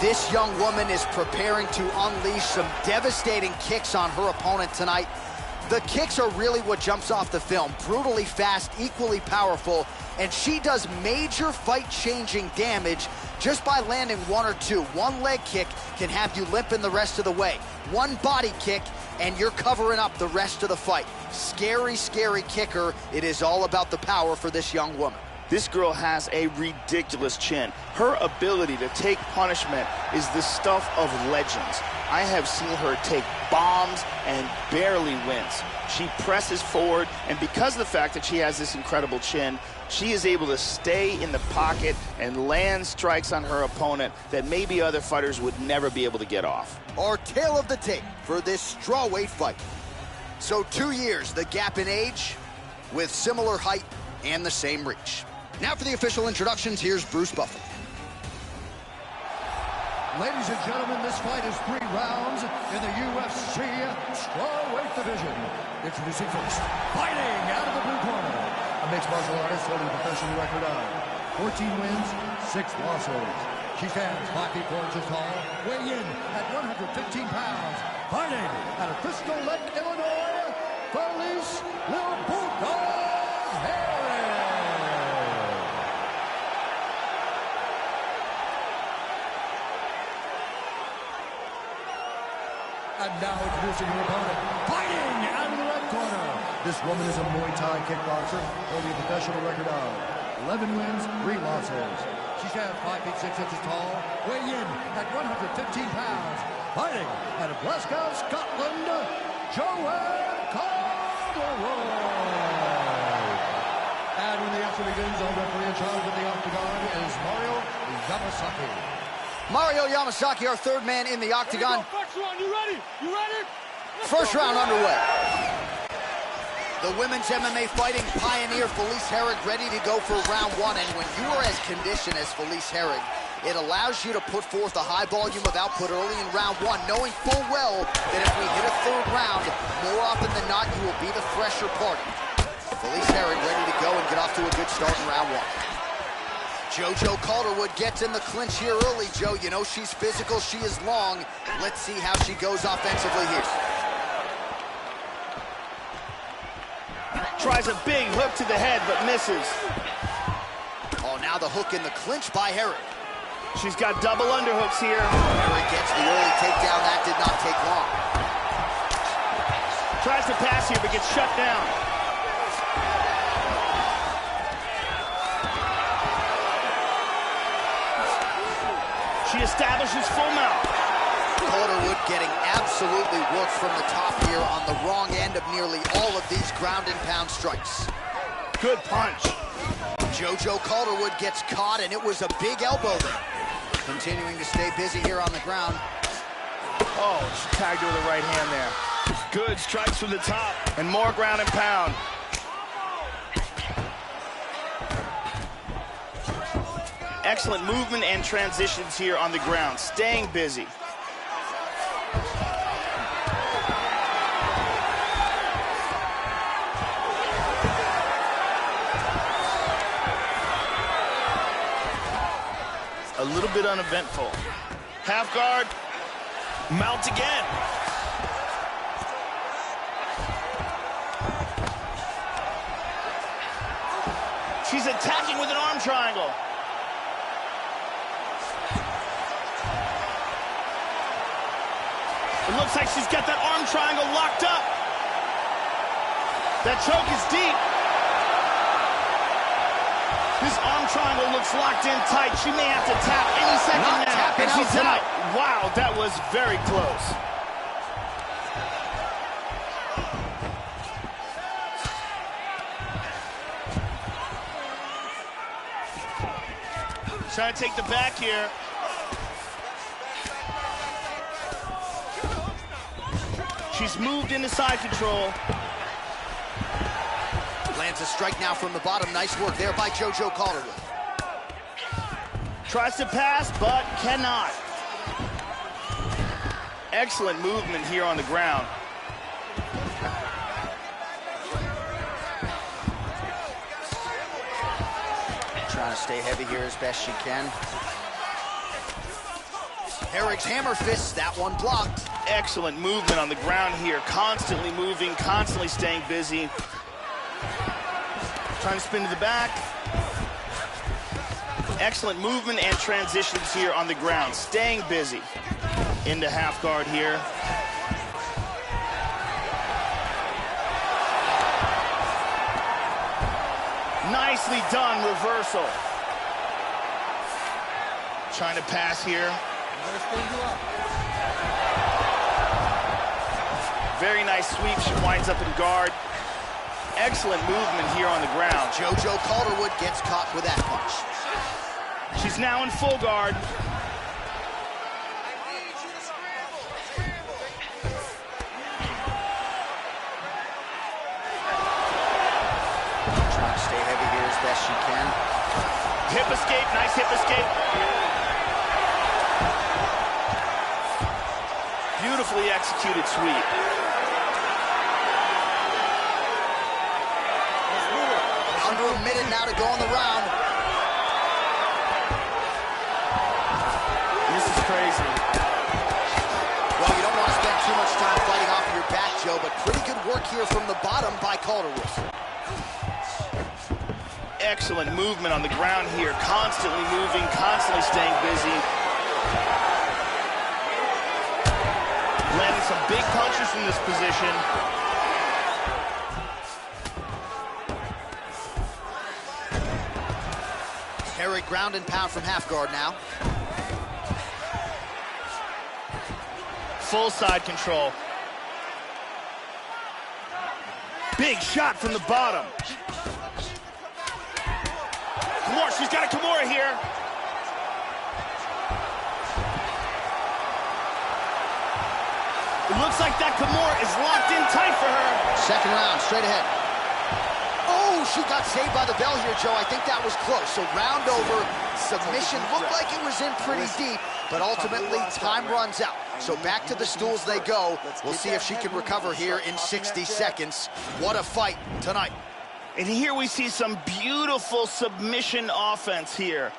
this young woman is preparing to unleash some devastating kicks on her opponent tonight. The kicks are really what jumps off the film. Brutally fast, equally powerful, and she does major fight-changing damage just by landing one or two. One leg kick can have you limping the rest of the way. One body kick, and you're covering up the rest of the fight. Scary, scary kicker. It is all about the power for this young woman. This girl has a ridiculous chin. Her ability to take punishment is the stuff of legends. I have seen her take bombs and barely wins. She presses forward, and because of the fact that she has this incredible chin, she is able to stay in the pocket and land strikes on her opponent that maybe other fighters would never be able to get off. Our tale of the tape for this strawweight fight. So 2 years, the gap in age, with similar height and the same reach. Now for the official introductions, here's Bruce Buffer. Ladies and gentlemen, this fight is 3 rounds in the UFC strawweight division. Introducing first, fighting out of the blue corner, a mixed martial artist holding a professional record of 14 wins, 6 losses. She stands 5 feet 4 inches tall, weighing in at 115 pounds. Fighting out of Crystal Lake, Illinois, Felice Lil Bulldog Herrig. And now introducing her opponent, fighting out of the red corner. This woman is a Muay Thai kickboxer, holding a professional record of 11 wins, 3 losses. She stands 5 feet 6 inches tall, weighing in at 115 pounds. Fighting out of Glasgow, Scotland, Joanne Calderwood. And when the action begins, our referee in charge of the octagon is Mario Yamasaki. Mario Yamasaki, our third man in the octagon. First round, you ready? You ready? First round underway. The women's MMA fighting pioneer, Felice Herrig, ready to go for round 1. And when you are as conditioned as Felice Herrig, it allows you to put forth a high volume of output early in round 1, knowing full well that if we hit a third round, more often than not, you will be the fresher party. Felice Herrig ready to go and get off to a good start in round 1. JoJo Calderwood gets in the clinch here early, Joe. You know she's physical, she is long. Let's see how she goes offensively here. Tries a big hook to the head, but misses. Oh, now the hook in the clinch by Herrig. She's got double underhooks here. Herrig gets the early takedown. That did not take long. Tries to pass here, but gets shut down. She establishes full mount. Calderwood getting absolutely worked from the top here on the wrong end of nearly all of these ground and pound strikes. Good punch. JoJo Calderwood gets caught, and it was a big elbow there. Continuing to stay busy here on the ground. Oh, she tagged her with the right hand there. Good strikes from the top. And more ground and pound. Excellent movement and transitions here on the ground. Staying busy. A little bit uneventful. Half guard. Mount again. She's attacking with an arm triangle. It looks like she's got that arm triangle locked up. That choke is deep. This arm triangle looks locked in tight. She may have to tap any second now. And she's out. Wow, that was very close. Trying to take the back here. She's moved into side control. Lands a strike now from the bottom. Nice work there by JoJo Calderwood. Tries to pass, but cannot. Excellent movement here on the ground. Trying to stay heavy here as best she can. Herrig's hammer fists, that one blocked. Excellent movement on the ground here. Constantly moving, constantly staying busy. Trying to spin to the back. Excellent movement and transitions here on the ground. Staying busy. Into half guard here. Nicely done reversal. Trying to pass here. Very nice sweep. She winds up in guard. Excellent movement here on the ground. JoJo Calderwood gets caught with that punch. She's now in full guard. Trying to stay heavy here as best she can. Hip escape, nice hip escape. Beautifully executed sweep. Under a minute now to go on the round. This is crazy. Well, you don't want to spend too much time fighting off of your back, Joe, but pretty good work here from the bottom by Calderwood. Excellent movement on the ground here. Constantly moving, constantly staying busy. Landing some big punches from this position. Herrig ground and pound from half guard now. Full side control. Big shot from the bottom. Kimura, she's got a Kimura here. It looks like that Kimura is locked in tight for her. Second round, straight ahead. Oh, she got saved by the bell here, Joe. I think that was close. So round over, submission looked like it was in pretty deep, but ultimately time runs out. So back to the stools they go. We'll see if she can recover here in 60 seconds. What a fight tonight. And here we see some beautiful submission offense here.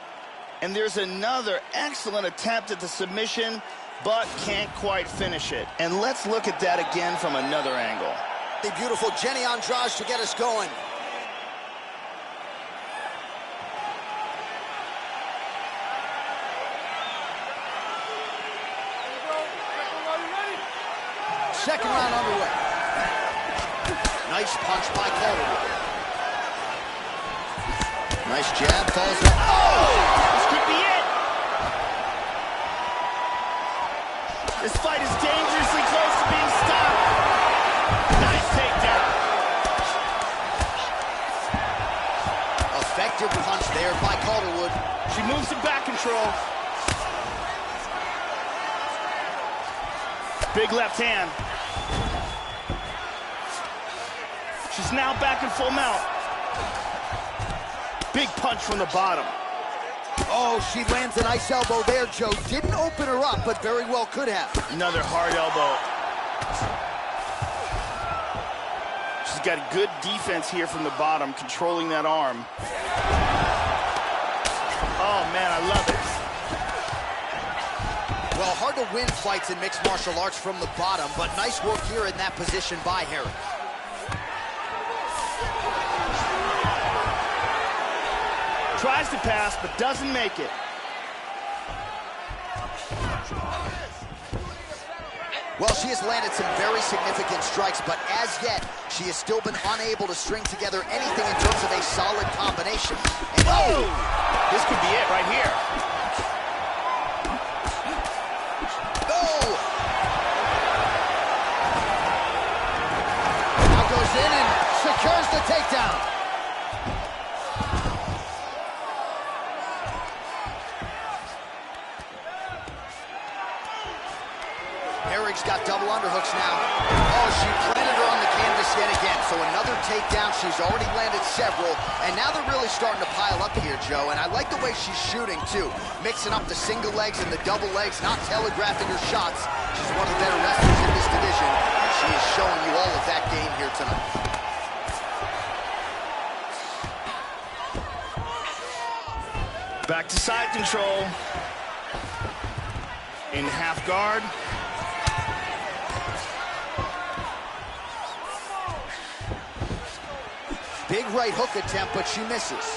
And there's another excellent attempt at the submission, but can't quite finish it. And let's look at that again from another angle. The beautiful Jenny Andrade to get us going. Second round underway. Nice punch by Calderwood. Nice jab, falls down. Oh! This could be it! This fight is dangerously close to being stopped. Nice takedown. Effective punch there by Calderwood. She moves to back control. Big left hand. She's now back in full mount. Big punch from the bottom. Oh, she lands a nice elbow there, Joe. Didn't open her up, but very well could have. Another hard elbow. She's got good defense here from the bottom, controlling that arm. Oh, man, I love it. Well, hard to win fights in mixed martial arts from the bottom, but nice work here in that position by Herrig. Tries to pass, but doesn't make it. Well, she has landed some very significant strikes, but as yet, she has still been unable to string together anything in terms of a solid combination. And oh! This could be it right here. Oh! Now goes in and secures the takedown. Herrig's got double underhooks now. Oh, she planted her on the canvas yet again. So another takedown. She's already landed several. And now they're really starting to pile up here, Joe. And I like the way she's shooting, too. Mixing up the single legs and the double legs, not telegraphing her shots. She's one of the better wrestlers in this division. And she is showing you all of that game here tonight. Back to side control. In half guard. Big right hook attempt, but she misses.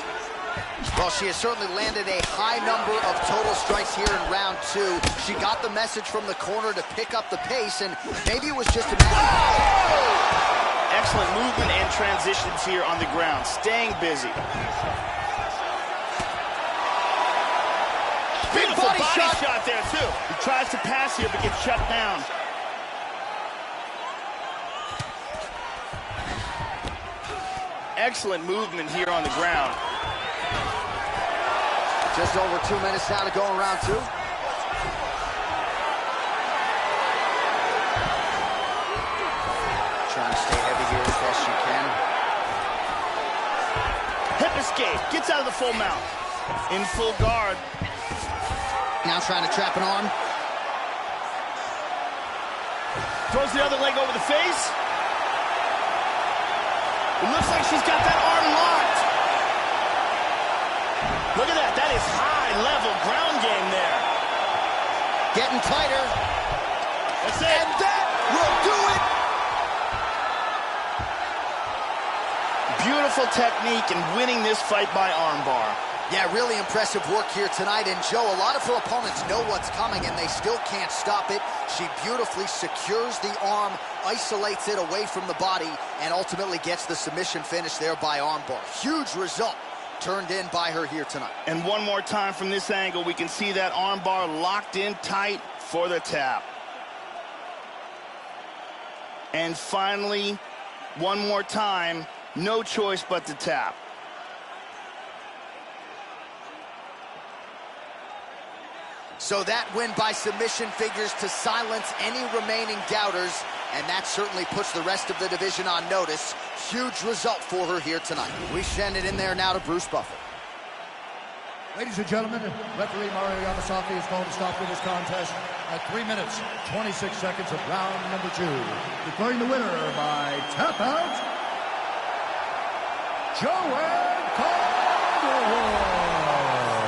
Well, she has certainly landed a high number of total strikes here in round two. She got the message from the corner to pick up the pace, and maybe it was just a matter of... Excellent movement and transitions here on the ground, staying busy. Beautiful body shot there, too. He tries to pass here, but gets shut down. Excellent movement here on the ground. Just over 2 minutes now to go in round two. Trying to stay heavy here as best she can. Hip escape, gets out of the full mount. In full guard. Now trying to trap an arm. Throws the other leg over the face. It looks like she's got that arm locked. Look at that. That is high-level ground game there. Getting tighter. That's it. And that will do it. Beautiful technique in winning this fight by armbar. Yeah, really impressive work here tonight. And Joe, a lot of her opponents know what's coming, and they still can't stop it. She beautifully secures the arm, isolates it away from the body, and ultimately gets the submission finish there by armbar. Huge result turned in by her here tonight. And one more time from this angle, we can see that armbar locked in tight for the tap. And finally, one more time, no choice but to tap. So that win by submission figures to silence any remaining doubters, and that certainly puts the rest of the division on notice. Huge result for her here tonight. We send it in there now to Bruce Buffer. Ladies and gentlemen, referee Mario Yamasaki is called to stop with this contest at 3 minutes, 26 seconds of round number 2. Declaring the winner by tap out, Joanne Calderwood.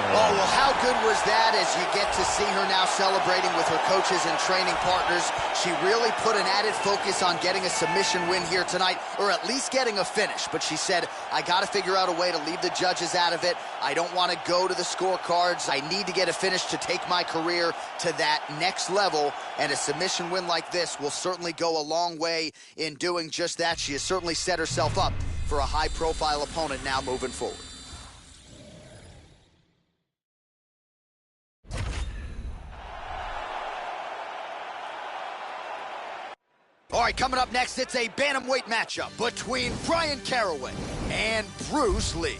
Oh, well, how good was that as you get to see her now celebrating with her coaches and training partners. She really put an added focus on getting a submission win here tonight, or at least getting a finish. But she said, I got to figure out a way to leave the judges out of it. I don't want to go to the scorecards. I need to get a finish to take my career to that next level. And a submission win like this will certainly go a long way in doing just that. She has certainly set herself up for a high-profile opponent now moving forward. All right, coming up next, it's a bantamweight matchup between Bryan Caraway and Bruce Lee.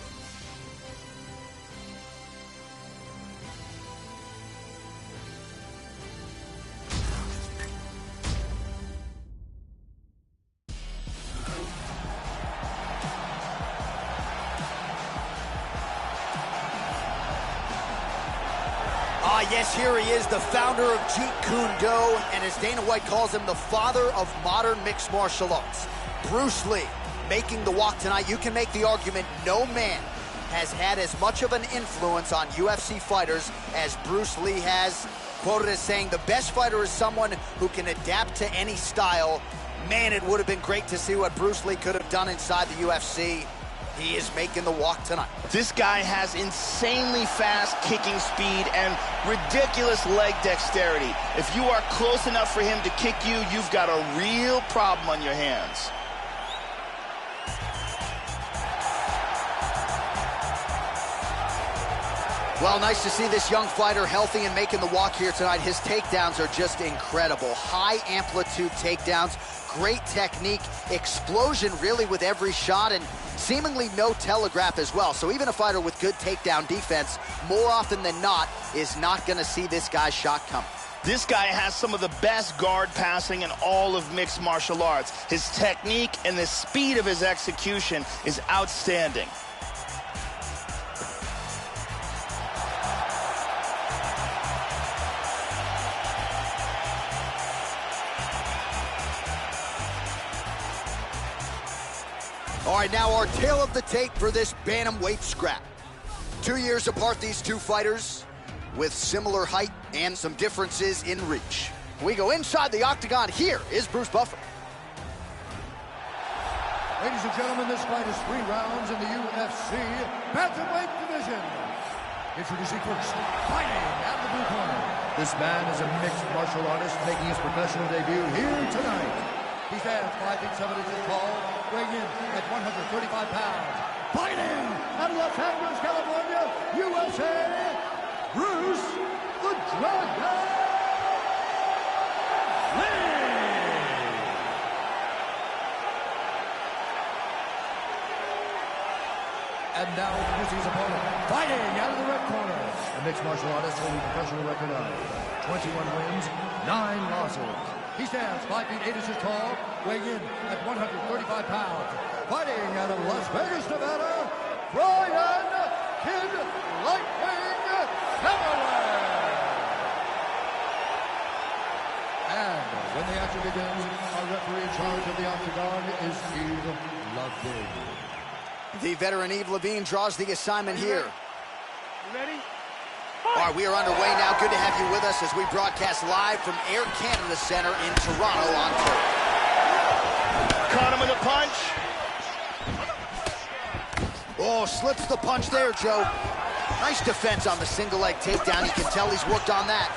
Yes, here he is, the founder of Jeet Kune Do, and as Dana White calls him, the father of modern mixed martial arts. Bruce Lee making the walk tonight. You can make the argument no man has had as much of an influence on UFC fighters as Bruce Lee has. Quoted as saying, the best fighter is someone who can adapt to any style. Man, it would have been great to see what Bruce Lee could have done inside the UFC. He is making the walk tonight. This guy has insanely fast kicking speed and ridiculous leg dexterity. If you are close enough for him to kick you, you've got a real problem on your hands. Well, nice to see this young fighter healthy and making the walk here tonight. His takedowns are just incredible. High amplitude takedowns, great technique, explosion really with every shot, and seemingly no telegraph as well. So even a fighter with good takedown defense, more often than not, is not going to see this guy's shot coming. This guy has some of the best guard passing in all of mixed martial arts. His technique and the speed of his execution is outstanding. All right, now our tale of the tape for this bantamweight scrap. 2 years apart, these two fighters, with similar height and some differences in reach. We go inside the octagon. Here is Bruce Buffer. Ladies and gentlemen, this fight is 3 rounds in the UFC bantamweight division. Introducing first, fighting out of the blue corner. This man is a mixed martial artist making his professional debut here tonight. He stands 5 feet 7 inches tall, weighing in at 135 pounds. Fighting out of Los Angeles, California, USA, Bruce the Dragon Lee. And now introducing his opponent, fighting out of the red corner. A mixed martial artist holding a professional record of 21 wins, 9 losses. He stands 5 feet 8 inches tall, weighing in at 135 pounds. Fighting out of Las Vegas, Nevada, Brian Kid Lightning Calloway. And when the action begins, our referee in charge of the octagon is Eve Levine. The veteran Eve Levine draws the assignment here. You ready? All right, we are underway now. Good to have you with us as we broadcast live from Air Canada Center in Toronto, Ontario. Caught him with a punch. Oh, slips the punch there, Joe. Nice defense on the single leg takedown. You can tell he's worked on that.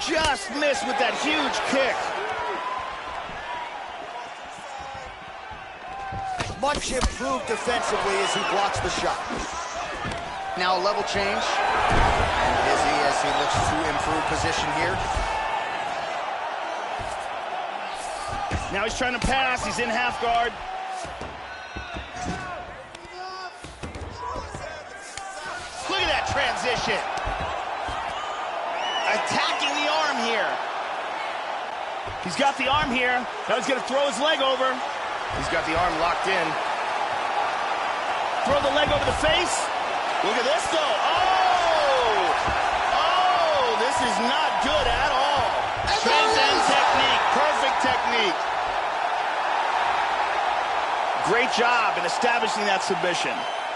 Just missed with that huge kick. Much improved defensively as he blocks the shot. Now a level change. And Izzy as he looks to improve position here. Now he's trying to pass. He's in half guard. Look at that transition. Attacking the arm here. He's got the arm here. Now he's going to throw his leg over. He's got the arm locked in. Throw the leg over the face. Look at this, though. Oh, this is not good at all. Transcend technique, perfect technique. Great job in establishing that submission.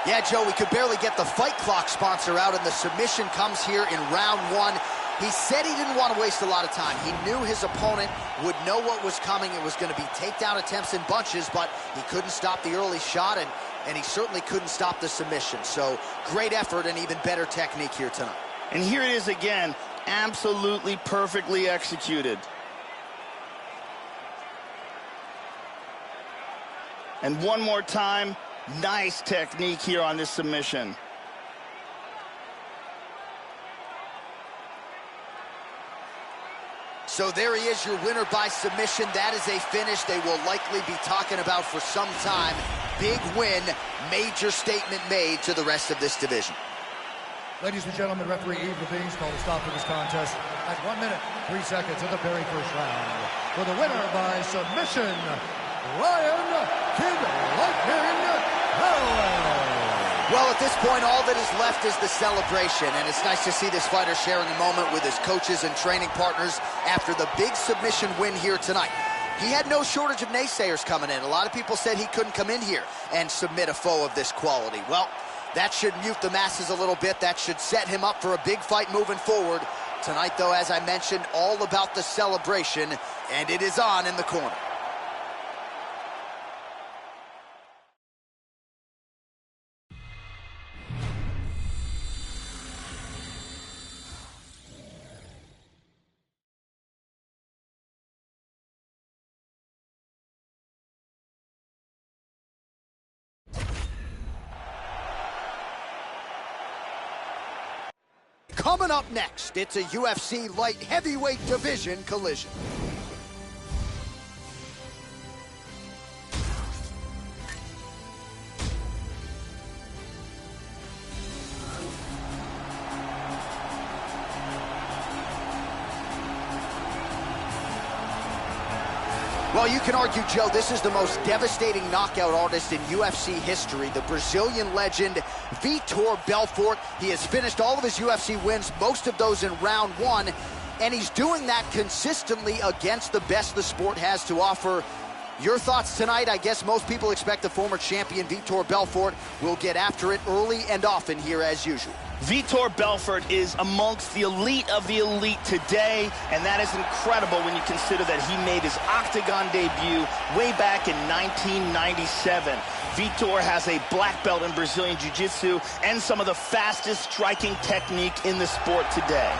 Yeah, Joe, we could barely get the Fight Clock sponsor out, and the submission comes here in round 1. He said he didn't want to waste a lot of time. He knew his opponent would know what was coming. It was going to be takedown attempts in bunches, but he couldn't stop the early shot, and he certainly couldn't stop the submission. So great effort and even better technique here tonight. And here it is again, absolutely perfectly executed. And one more time, nice technique here on this submission. So there he is, your winner by submission. That is a finish they will likely be talking about for some time. Big win, major statement made to the rest of this division. Ladies and gentlemen, referee Eve Levine's called a stop to this contest at 1 minute, 3 seconds of the very first round. For the winner by submission, Brian Kid Lightning Calloway. Well, at this point, all that is left is the celebration, and it's nice to see this fighter sharing a moment with his coaches and training partners after the big submission win here tonight. He had no shortage of naysayers coming in. A lot of people said he couldn't come in here and submit a foe of this quality. Well, that should mute the masses a little bit. That should set him up for a big fight moving forward. Tonight, though, as I mentioned, all about the celebration, and it is on in the corner. Coming up next, it's a UFC light heavyweight division collision. Well, you can argue, Joe, this is the most devastating knockout artist in UFC history. The Brazilian legend, Vitor Belfort. He has finished all of his UFC wins, most of those in round one, and he's doing that consistently against the best the sport has to offer. Your thoughts tonight? I guess most people expect the former champion Vitor Belfort will get after it early and often here as usual. Vitor Belfort is amongst the elite of the elite today, and that is incredible when you consider that he made his octagon debut way back in 1997. Vitor has a black belt in Brazilian Jiu-Jitsu and some of the fastest striking technique in the sport today.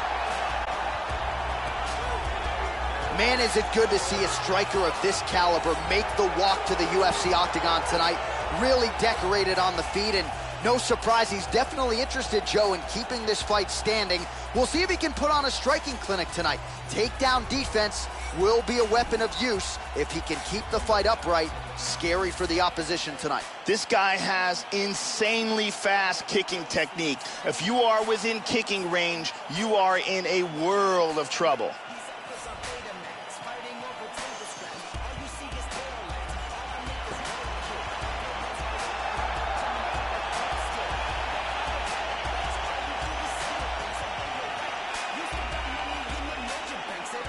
Man, is it good to see a striker of this caliber make the walk to the UFC octagon tonight. Really decorated on the feet, and no surprise, he's definitely interested, Joe, in keeping this fight standing. We'll see if he can put on a striking clinic tonight. Takedown defense will be a weapon of use if he can keep the fight upright. Scary for the opposition tonight. This guy has insanely fast kicking technique. If you are within kicking range, you are in a world of trouble.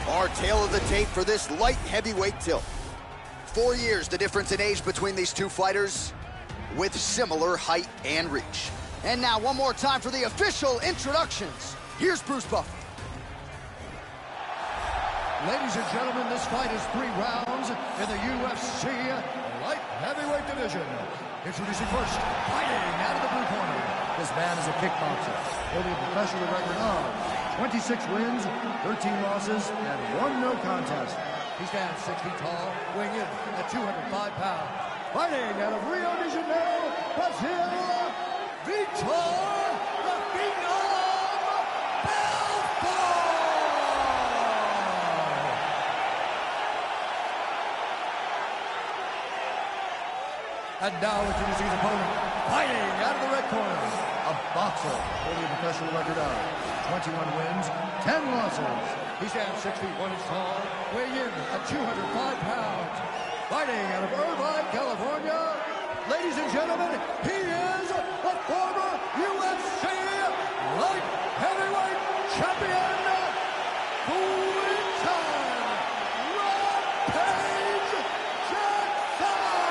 Our tale of the tape for this light heavyweight tilt. 4 years the difference in age between these two fighters, with similar height and reach. And now one more time for the official introductions. Here's Bruce Buffer. Ladies and gentlemen, this fight is 3 rounds in the UFC light heavyweight division. Introducing first, fighting out of the blue corner. This man is a kickboxer, holding a professional record of 26 wins, 13 losses, and 1 no contest. He stands 6 feet tall, weighing in at 205 pounds. Fighting out of Rio de Janeiro, Brazil, Vitor the Phenom Belfort! And now introducing his opponent, fighting out of the red corner, a boxer holding a professional record of 21 wins, 10 losses. He stands 6 feet 1 inch tall, weighing in at 205 pounds. Fighting out of Irvine, California, ladies and gentlemen, he is the former UFC light heavyweight champion, Quinton Rampage Jackson!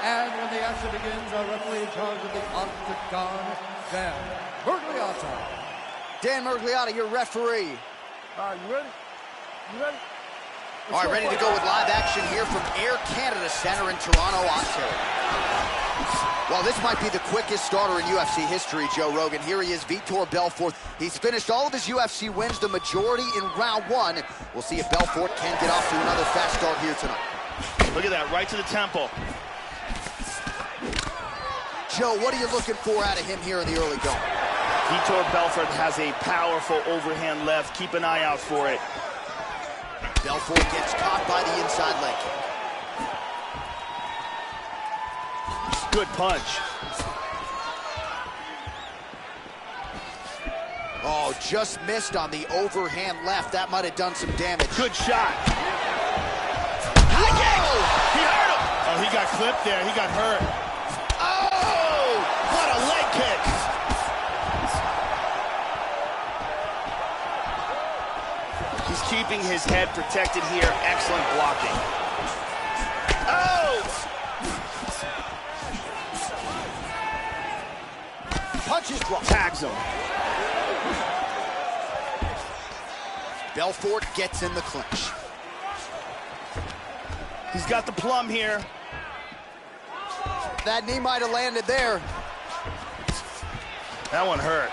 And when the action begins, our referee in charge of the octagon, Dan Miragliotta. Dan Miragliotta, your referee. You ready? You ready? All right, ready to go with live action here from Air Canada Center in Toronto, Ontario. Well, this might be the quickest starter in UFC history, Joe Rogan. Here he is, Vitor Belfort. He's finished all of his UFC wins, the majority in round 1. We'll see if Belfort can get off to another fast start here tonight. Look at that, right to the temple. Joe, what are you looking for out of him here in the early going? Vitor Belfort has a powerful overhand left. Keep an eye out for it. Belfort gets caught by the inside leg kick. Good punch. Oh, just missed on the overhand left. That might have done some damage. Good shot. Again! He hurt him! Oh, he got clip there. He got hurt. Oh! What a leg kick! He's keeping his head protected here. Excellent blocking. Oh! Punches blocked. Tags him. Belfort gets in the clinch. He's got the plum here. That knee might have landed there. That one hurt.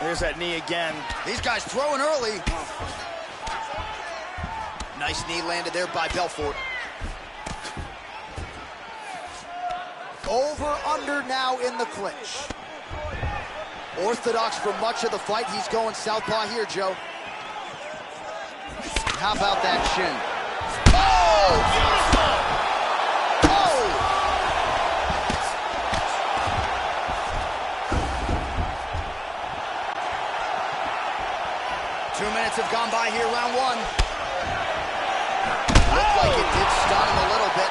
There's that knee again. These guys throwing early. Nice knee landed there by Belfort. Over, under now in the clinch. Orthodox for much of the fight. He's going southpaw here, Joe. How about that shin? Oh! Beautiful! Oh! 2 minutes have gone by here, round one. Looked like it did stun him a little bit.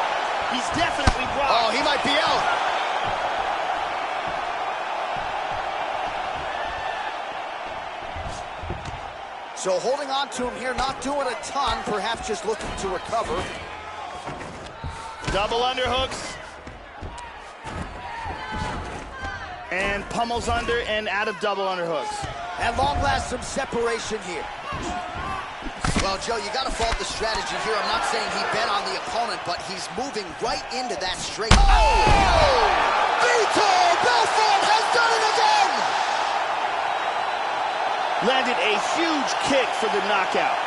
He's definitely rocked. Oh, he might be out. So holding on to him here, not doing a ton, perhaps just looking to recover. Double underhooks. And pummels under and out of double underhooks. At long last, some separation here. Well, Joe, you got to fault the strategy here. I'm not saying he bet on the opponent, but he's moving right into that straight. Oh! Vitor Belfort has done it again! Landed a huge kick for the knockout.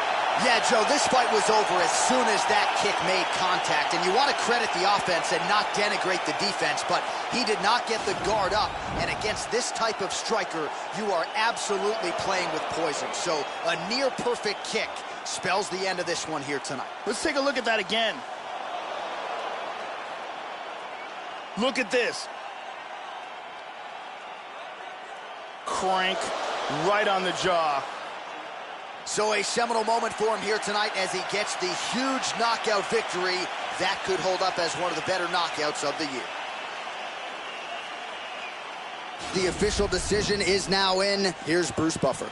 Yeah, Joe, this fight was over as soon as that kick made contact. And you want to credit the offense and not denigrate the defense, but he did not get the guard up. And against this type of striker, you are absolutely playing with poison. So a near-perfect kick spells the end of this one here tonight. Let's take a look at that again. Look at this. Crank right on the jaw. So a seminal moment for him here tonight as he gets the huge knockout victory. That could hold up as one of the better knockouts of the year. The official decision is now in. Here's Bruce Buffer.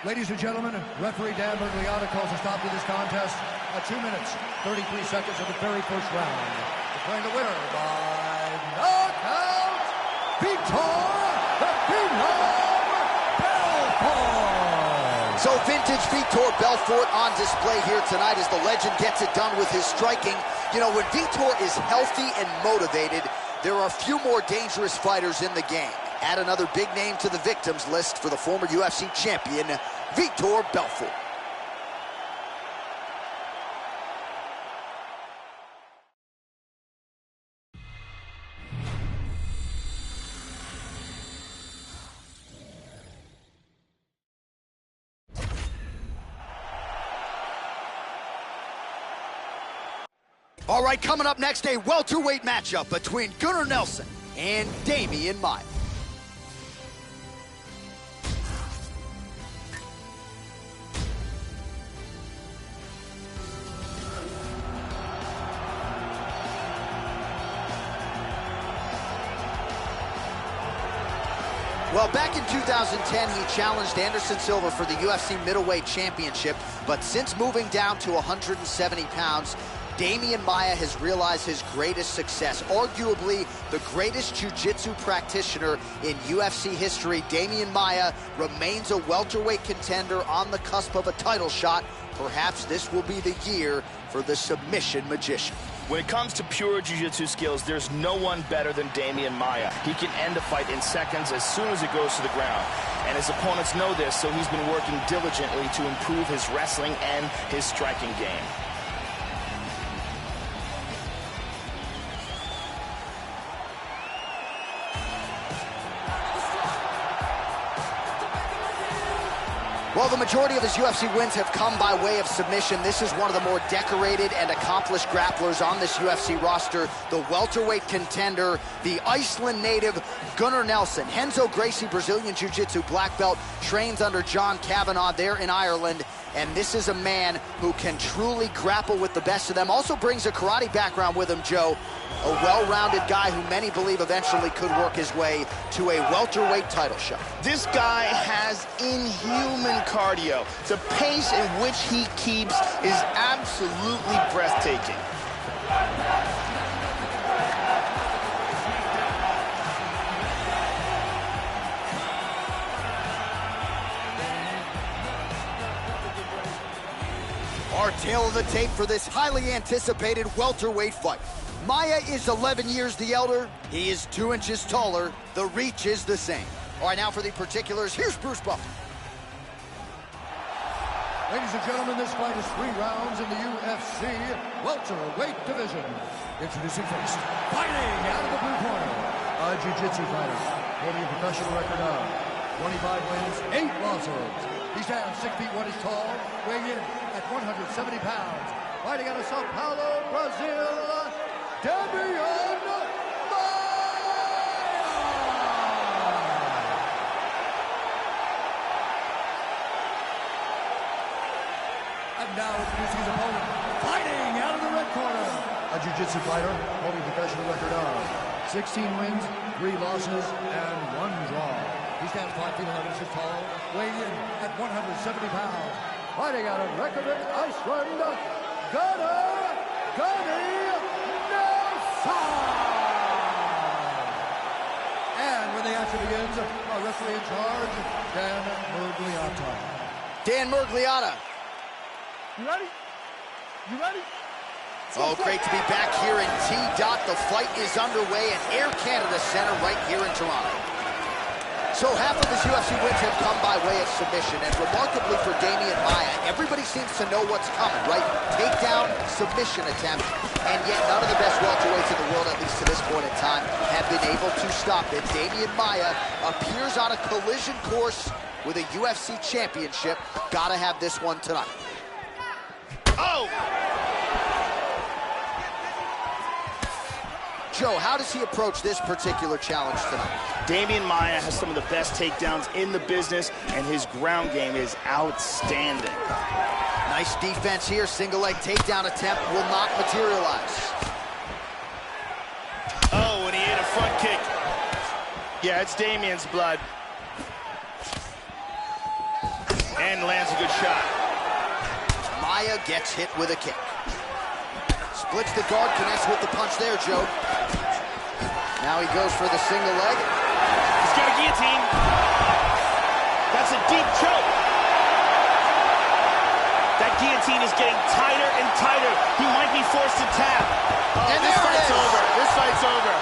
Ladies and gentlemen, referee Dan Bergliata calls a stop to this contest at 2 minutes, 33 seconds of the very first round. Declaring the winner by knockout, Vitor Belfort! So vintage Vitor Belfort on display here tonight as the legend gets it done with his striking. You know, when Vitor is healthy and motivated, there are few more dangerous fighters in the game. Add another big name to the victims list for the former UFC champion, Vitor Belfort. All right, coming up next, a welterweight matchup between Gunnar Nelson and Demian Maia. Well, back in 2010, he challenged Anderson Silva for the UFC middleweight championship, but since moving down to 170 pounds, Demian Maia has realized his greatest success. Arguably the greatest jiu-jitsu practitioner in UFC history, Demian Maia remains a welterweight contender on the cusp of a title shot. Perhaps this will be the year for the submission magician. When it comes to pure jiu-jitsu skills, there's no one better than Demian Maia. He can end a fight in seconds as soon as it goes to the ground. And his opponents know this, so he's been working diligently to improve his wrestling and his striking game. Well, the majority of his UFC wins have come by way of submission. This is one of the more decorated and accomplished grapplers on this UFC roster, the welterweight contender, the Iceland native Gunnar Nelson. Renzo Gracie, Brazilian Jiu-Jitsu black belt, trains under John Kavanagh there in Ireland. and this is a man who can truly grapple with the best of them. Also brings a karate background with him, Joe. A well-rounded guy who many believe eventually could work his way to a welterweight title shot. This guy has inhuman cardio. The pace in which he keeps is absolutely breathtaking. Our tale of the tape for this highly anticipated welterweight fight. Maia is 11 years the elder. He is 2 inches taller. The reach is the same. All right, now for the particulars, here's Bruce Buffer. Ladies and gentlemen, this fight is 3 rounds in the UFC welterweight division. Introducing first, fighting out of the blue corner, a jiu-jitsu fighter, holding a professional record of 25 wins, 8 losses. He stands 6 feet 1 inch tall, weighing in at 170 pounds. Fighting out of Sao Paulo, Brazil, Damian Maia! And now introducing his opponent, fighting out of the red corner, a jiu-jitsu fighter holding a professional record of 16 wins, 3 losses, and 1 draw. He stands 5 feet 11 inches tall, weighing in at 170 pounds. Fighting out of Reykjavik, Iceland, Gunnar Nelson! And when the action begins, our referee in charge, Dan Miragliotta. Dan Miragliotta. You ready? You ready? Oh, great to be back here in T-Dot. The fight is underway at Air Canada Center right here in Toronto. So half of his UFC wins have come by way of submission, and remarkably for Damian Maia, everybody seems to know what's coming, right? Takedown, submission attempt, and yet none of the best welterweights in the world, at least to this point in time, have been able to stop it. Damian Maia appears on a collision course with a UFC championship. Gotta have this one tonight. Oh! Joe, how does he approach this particular challenge tonight? Damian Maia has some of the best takedowns in the business, and his ground game is outstanding. Nice defense here. Single leg takedown attempt will not materialize. Oh, and he hit a front kick. Yeah, it's Damian's blood. And lands a good shot. Maia gets hit with a kick. Splits the guard, connects with the punch there, Joe. Now he goes for the single leg. He's got a guillotine. That's a deep choke. That guillotine is getting tighter and tighter. He might be forced to tap. Oh, and this there fight's it is. over. This fight's over.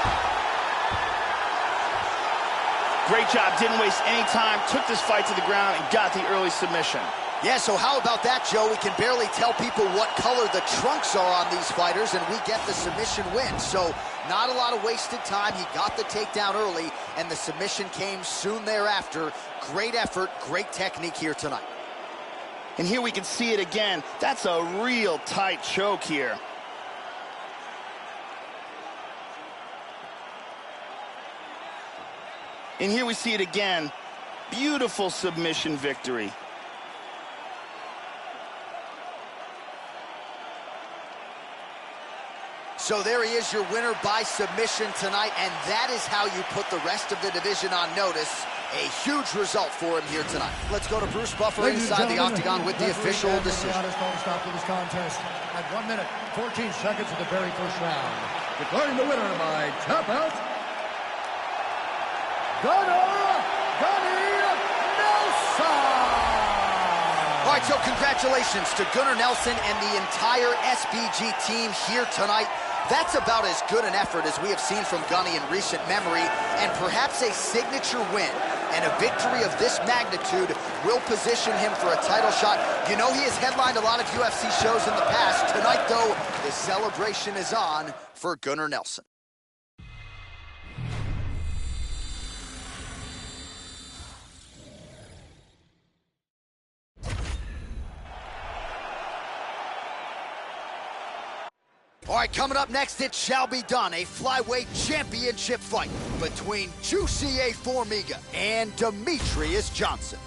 Great job. Didn't waste any time. Took this fight to the ground and got the early submission. Yeah, so how about that, Joe? We can barely tell people what color the trunks are on these fighters, and we get the submission win. So not a lot of wasted time. He got the takedown early, and the submission came soon thereafter. Great effort, great technique here tonight. And here we can see it again. That's a real tight choke here. And here we see it again. Beautiful submission victory. So there he is, your winner by submission tonight, and that is how you put the rest of the division on notice. A huge result for him here tonight. Let's go to Bruce Buffer inside the octagon with the official decision. Stop to this contest at 1 minute, 14 seconds of the very first round. Declaring the winner by tap out, Gunnar Nelson! All right, so congratulations to Gunnar Nelson and the entire SBG team here tonight. That's about as good an effort as we have seen from Gunny in recent memory, and perhaps a signature win. And a victory of this magnitude will position him for a title shot. You know, he has headlined a lot of UFC shows in the past. Tonight, though, the celebration is on for Gunnar Nelson. All right, coming up next, it shall be done. A flyweight championship fight between Jussier Formiga and Demetrious Johnson.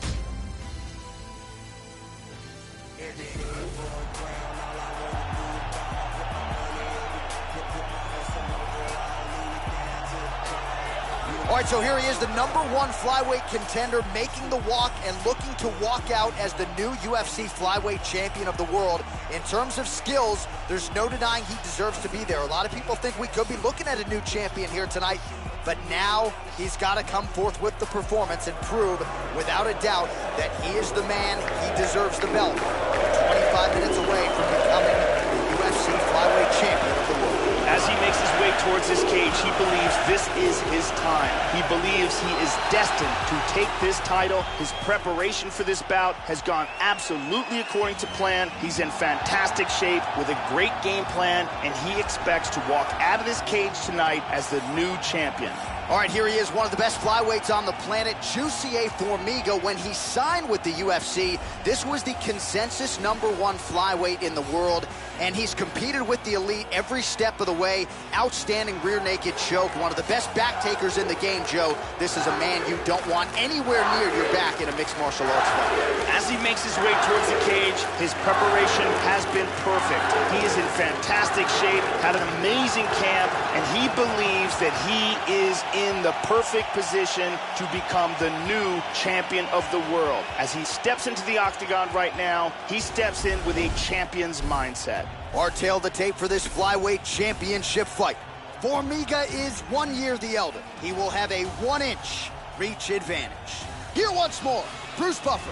All right, so here he is, the #1 flyweight contender, making the walk and looking to walk out as the new UFC flyweight champion of the world. In terms of skills, there's no denying he deserves to be there. A lot of people think we could be looking at a new champion here tonight, but now he's got to come forth with the performance and prove, without a doubt, that he is the man. He deserves the belt. 25 minutes away from becoming the UFC flyweight champion of the world. As he makes his way towards this cage, he believes this is his time. He believes he is destined to take this title. His preparation for this bout has gone absolutely according to plan. He's in fantastic shape with a great game plan, and he expects to walk out of this cage tonight as the new champion. All right, here he is, one of the best flyweights on the planet, Jussier Formiga. When he signed with the UFC, this was the consensus #1 flyweight in the world, and he's competed with the elite every step of the way. Outstanding rear naked choke, one of the best back takers in the game, Joe. This is a man you don't want anywhere near your back in a mixed martial arts fight. As he makes his way towards the cage, his preparation has been perfect. He is in fantastic shape, had an amazing camp, and he believes that he is in the perfect position to become the new champion of the world. As he steps into the octagon right now, he steps in with a champion's mindset. Our tail of the tape for this flyweight championship fight. Formiga is 1 year the elder. He will have a 1-inch reach advantage. Here once more, Bruce Buffer.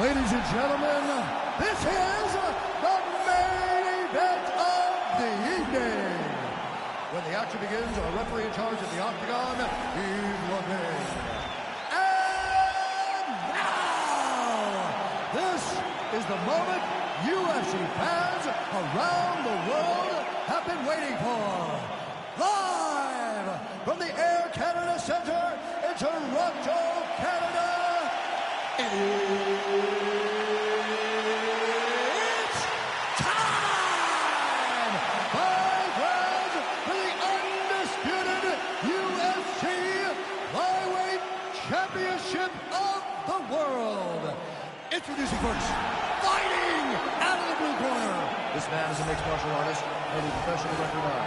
Ladies and gentlemen, this is the main event of the evening. When the action begins, our referee in charge of the octagon, Yves Lavigne. And now, this is the moment UFC fans around the world have been waiting for. Live from the Air Canada Centre in Toronto, Canada, it's time! My friends, for the undisputed UFC Flyweight Championship of the world. Introducing first, fighting out of the blue corner. This man is a mixed martial artist, holding a professional record of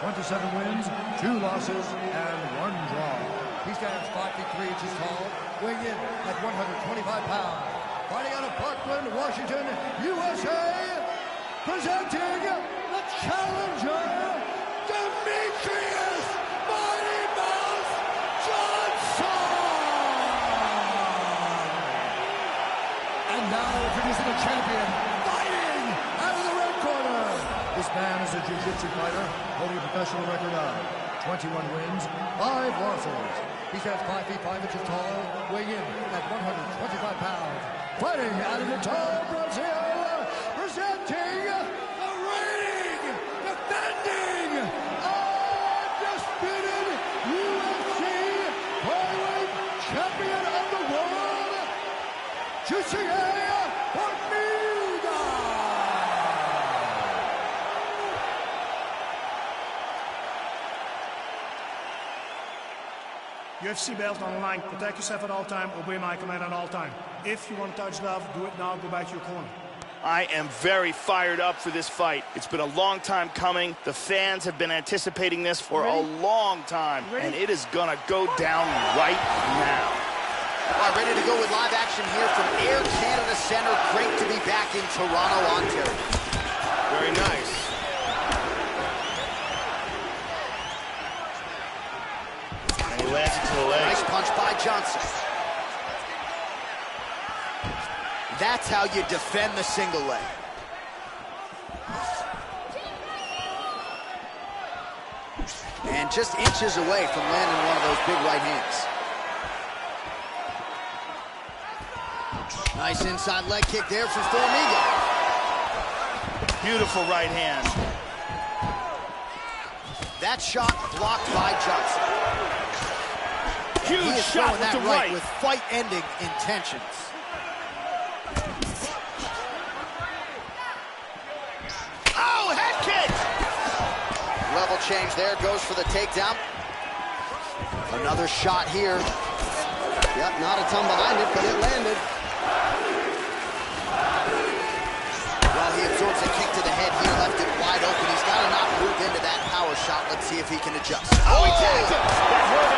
27 wins, 2 losses, and 1 draw. He stands 5 feet 3 inches tall, weighing in at 125 pounds. Fighting out of Parkland, Washington, USA, presenting the challenger, Demetrious Mighty Mouse Johnson! And now introducing the champion, fighting out of the red corner. This man is a jiu-jitsu fighter, holding a professional record of 21 wins, 5 losses. He stands 5 feet 5 inches tall, weighing in at 125 pounds. Fighting out of Natal, Brazil, presenting the reigning, defending, undisputed UFC flyweight champion of the world, Jussier Formiga. UFC belt on the line. Protect yourself at all time. Obey my command at all time. If you want to touch love, do it now. Go back to your corner. I am very fired up for this fight. It's been a long time coming. The fans have been anticipating this for a long time, and it is going to go down right now. All right, ready to go with live action here from Air Canada Centre. Great to be back in Toronto, Ontario. Very nice. And he lands it to the leg. Nice punch by Johnson. That's how you defend the single leg. And just inches away from landing one of those big right hands. Nice inside leg kick there from Formiga. Beautiful right hand. That shot blocked by Johnson. Huge shot with the right. With fight-ending intentions. Oh, head kick! Level change there, goes for the takedown. Another shot here. Yep, not a ton behind it, but it landed. Well, he absorbs a kick to the head here, left it wide open. He's got to not move into that power shot. Let's see if he can adjust. Oh, he tagged him! That hurt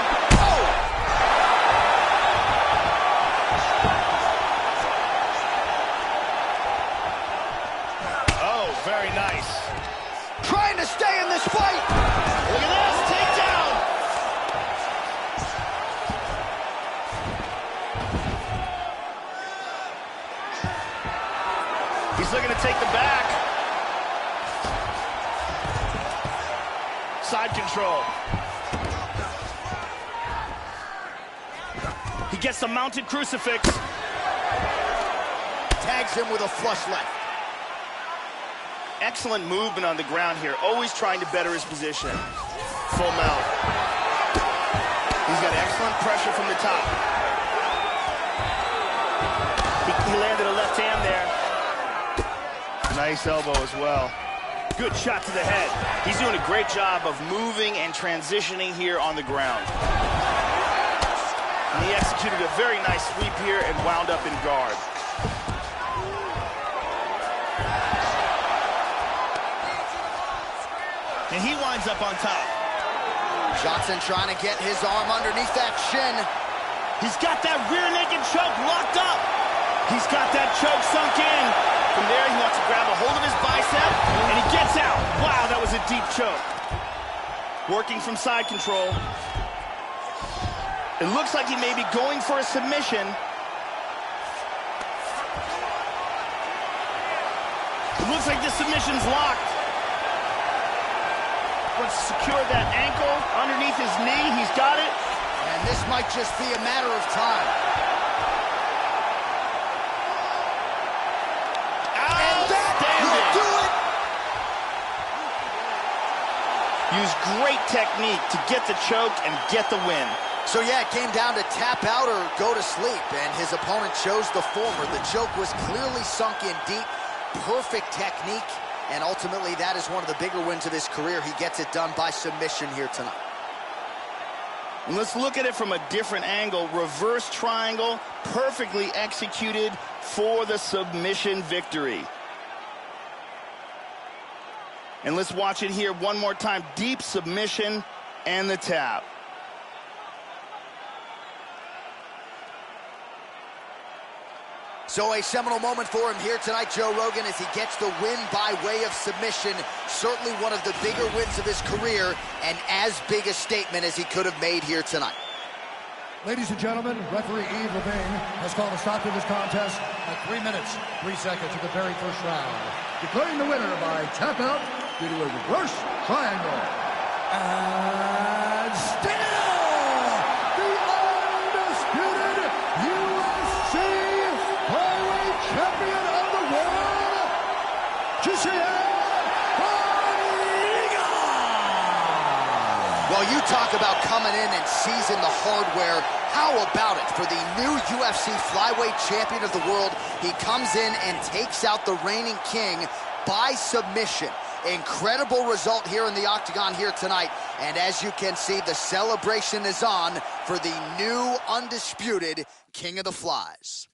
very nice. Trying to stay in this fight. Look at this, takedown. He's looking to take the back. Side control. He gets the mounted crucifix. Tags him with a flush left. Excellent movement on the ground here, always trying to better his position. Full mount. He's got excellent pressure from the top. He landed a left hand there. Nice elbow as well. Good shot to the head. He's doing a great job of moving and transitioning here on the ground. And he executed a very nice sweep here and wound up in guard. And he winds up on top. Johnson trying to get his arm underneath that shin. He's got that rear naked choke locked up. He's got that choke sunk in. From there, he wants to grab a hold of his bicep, and he gets out. Wow, that was a deep choke. Working from side control. It looks like he may be going for a submission. It looks like the submission's locked. Wants to secure that ankle underneath his knee. He's got it. And this might just be a matter of time. And that will do it. Use great technique to get the choke and get the win. So yeah, it came down to tap out or go to sleep, and his opponent chose the former. The choke was clearly sunk in deep, perfect technique, and ultimately that is one of the bigger wins of his career. He gets it done by submission here tonight. And let's look at it from a different angle. Reverse triangle, perfectly executed for the submission victory. And let's watch it here one more time. Deep submission and the tap. So a seminal moment for him here tonight, Joe Rogan, as he gets the win by way of submission. Certainly one of the bigger wins of his career, and as big a statement as he could have made here tonight. Ladies and gentlemen, referee Yves Lavigne has called a stop to this contest at 3 minutes, 3 seconds of the very first round, declaring the winner by tap out due to a reverse triangle. And still, the undisputed UFC flyweight champion of the world, Gisele Bonita. Well, you talk about coming in and seizing the hardware. How about it for the new UFC flyweight champion of the world? He comes in and takes out the reigning king by submission. Incredible result here in the octagon here tonight. And as you can see, the celebration is on for the new undisputed King of the Flies.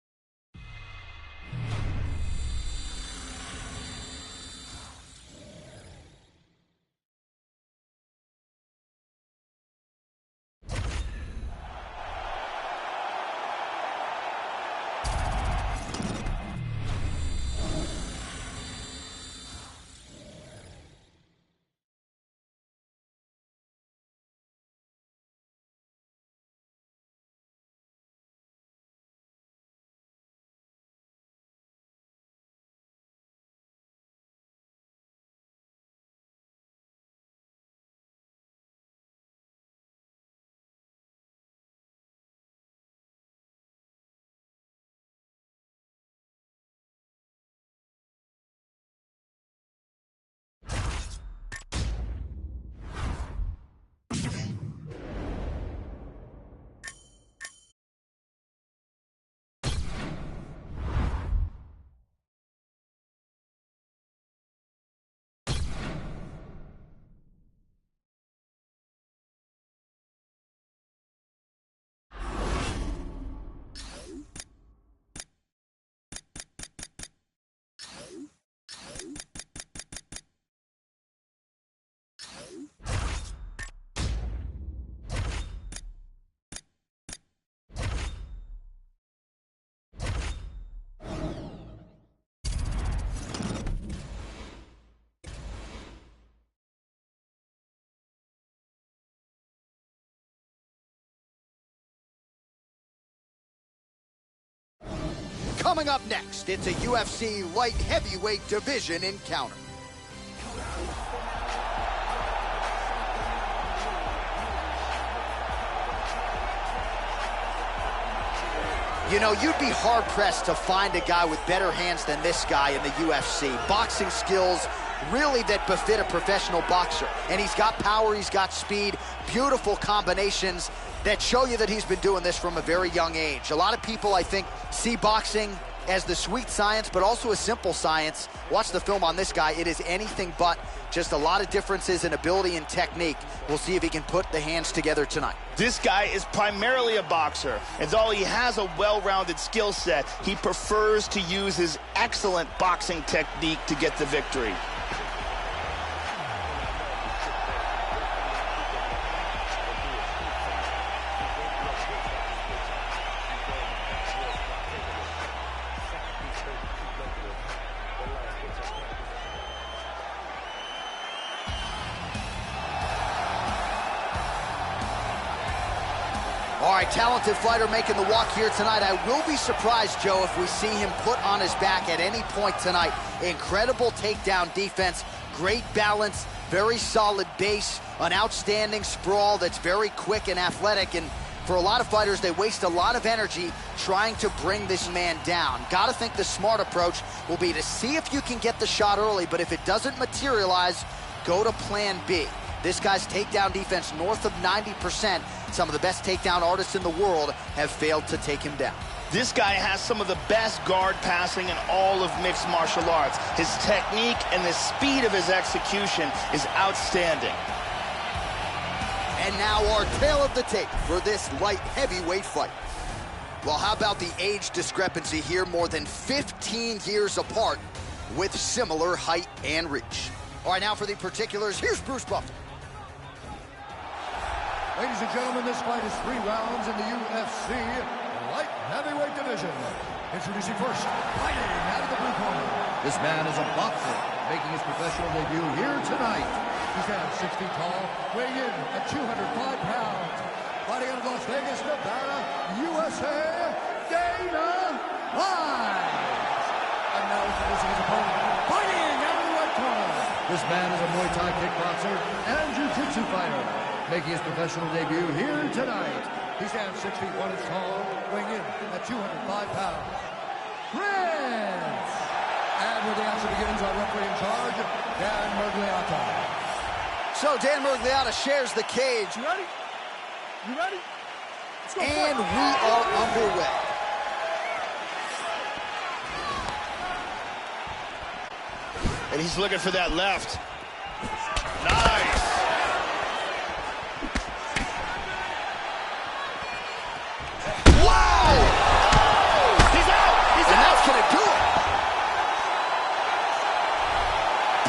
Coming up next, it's a UFC light heavyweight division encounter. You know, you'd be hard-pressed to find a guy with better hands than this guy in the UFC. Boxing skills really that befit a professional boxer. And he's got power, he's got speed, beautiful combinations that show you that he's been doing this from a very young age. A lot of people, I think, see boxing as the sweet science, but also a simple science. Watch the film on this guy. It is anything but. Just a lot of differences in ability and technique. We'll see if he can put the hands together tonight. This guy is primarily a boxer, and though he has a well-rounded skill set, he prefers to use his excellent boxing technique to get the victory. All right, talented fighter making the walk here tonight. I will be surprised, Joe, if we see him put on his back at any point tonight. Incredible takedown defense, great balance, very solid base, an outstanding sprawl that's very quick and athletic. And for a lot of fighters, they waste a lot of energy trying to bring this man down. Got to think the smart approach will be to see if you can get the shot early, but if it doesn't materialize, go to plan B. This guy's takedown defense north of 90%. Some of the best takedown artists in the world have failed to take him down. This guy has some of the best guard passing in all of mixed martial arts. His technique and the speed of his execution is outstanding. And now our tale of the tape for this light heavyweight fight. Well, how about the age discrepancy here? More than 15 years apart with similar height and reach. All right, now for the particulars, here's Bruce Buffer. Ladies and gentlemen, this fight is 3 rounds in the UFC light heavyweight division. Introducing first, fighting out of the blue corner. This man is a boxer, making his professional debut here tonight. He stands 6 feet tall, weighing in at 205 pounds. Fighting out of Las Vegas, Nevada, USA, Dana White. And now introducing his opponent, fighting out of the right corner. This man is a Muay Thai kickboxer and jiu-jitsu fighter, making his professional debut here tonight. He stands 6 feet 1 inch tall, weighing in at 205 pounds. Prince! And where the action begins, our referee in charge, Dan Miragliotta. So Dan Miragliotta shares the cage. You ready? You ready? Let's go. And we are underway. And he's looking for that left. Nice. Wow! He's out. He's And out. that's gonna do it.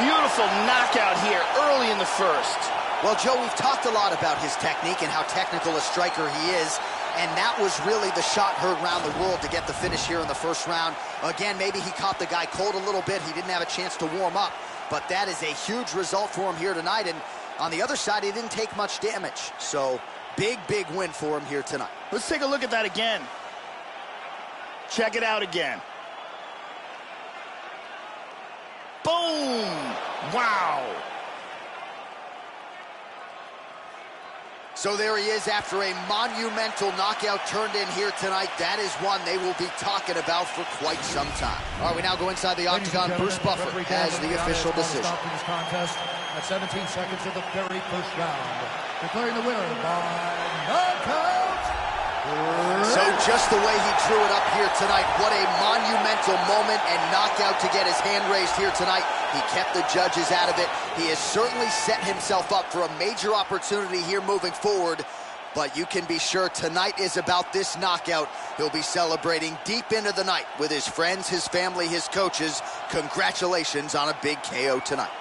Beautiful knockout here early in the first. Well, Joe, we've talked a lot about his technique and how technical a striker he is, and that was really the shot heard around the world to get the finish here in the first round. Again, maybe he caught the guy cold a little bit. He didn't have a chance to warm up, but that is a huge result for him here tonight, and on the other side, he didn't take much damage. So, big, big win for him here tonight. Let's take a look at that again. Check it out again. Boom! Wow! So there he is after a monumental knockout turned in here tonight. That is one they will be talking about for quite some time. All right, we now go inside the octagon. Bruce Buffer has the official decision. Stop this contest at 17 seconds of the very first round. Declaring the winner by knockout. So just the way he drew it up here tonight, what a monumental moment and knockout to get his hand raised here tonight. He kept the judges out of it. He has certainly set himself up for a major opportunity here moving forward. But you can be sure tonight is about this knockout. He'll be celebrating deep into the night with his friends, his family, his coaches. Congratulations on a big KO tonight.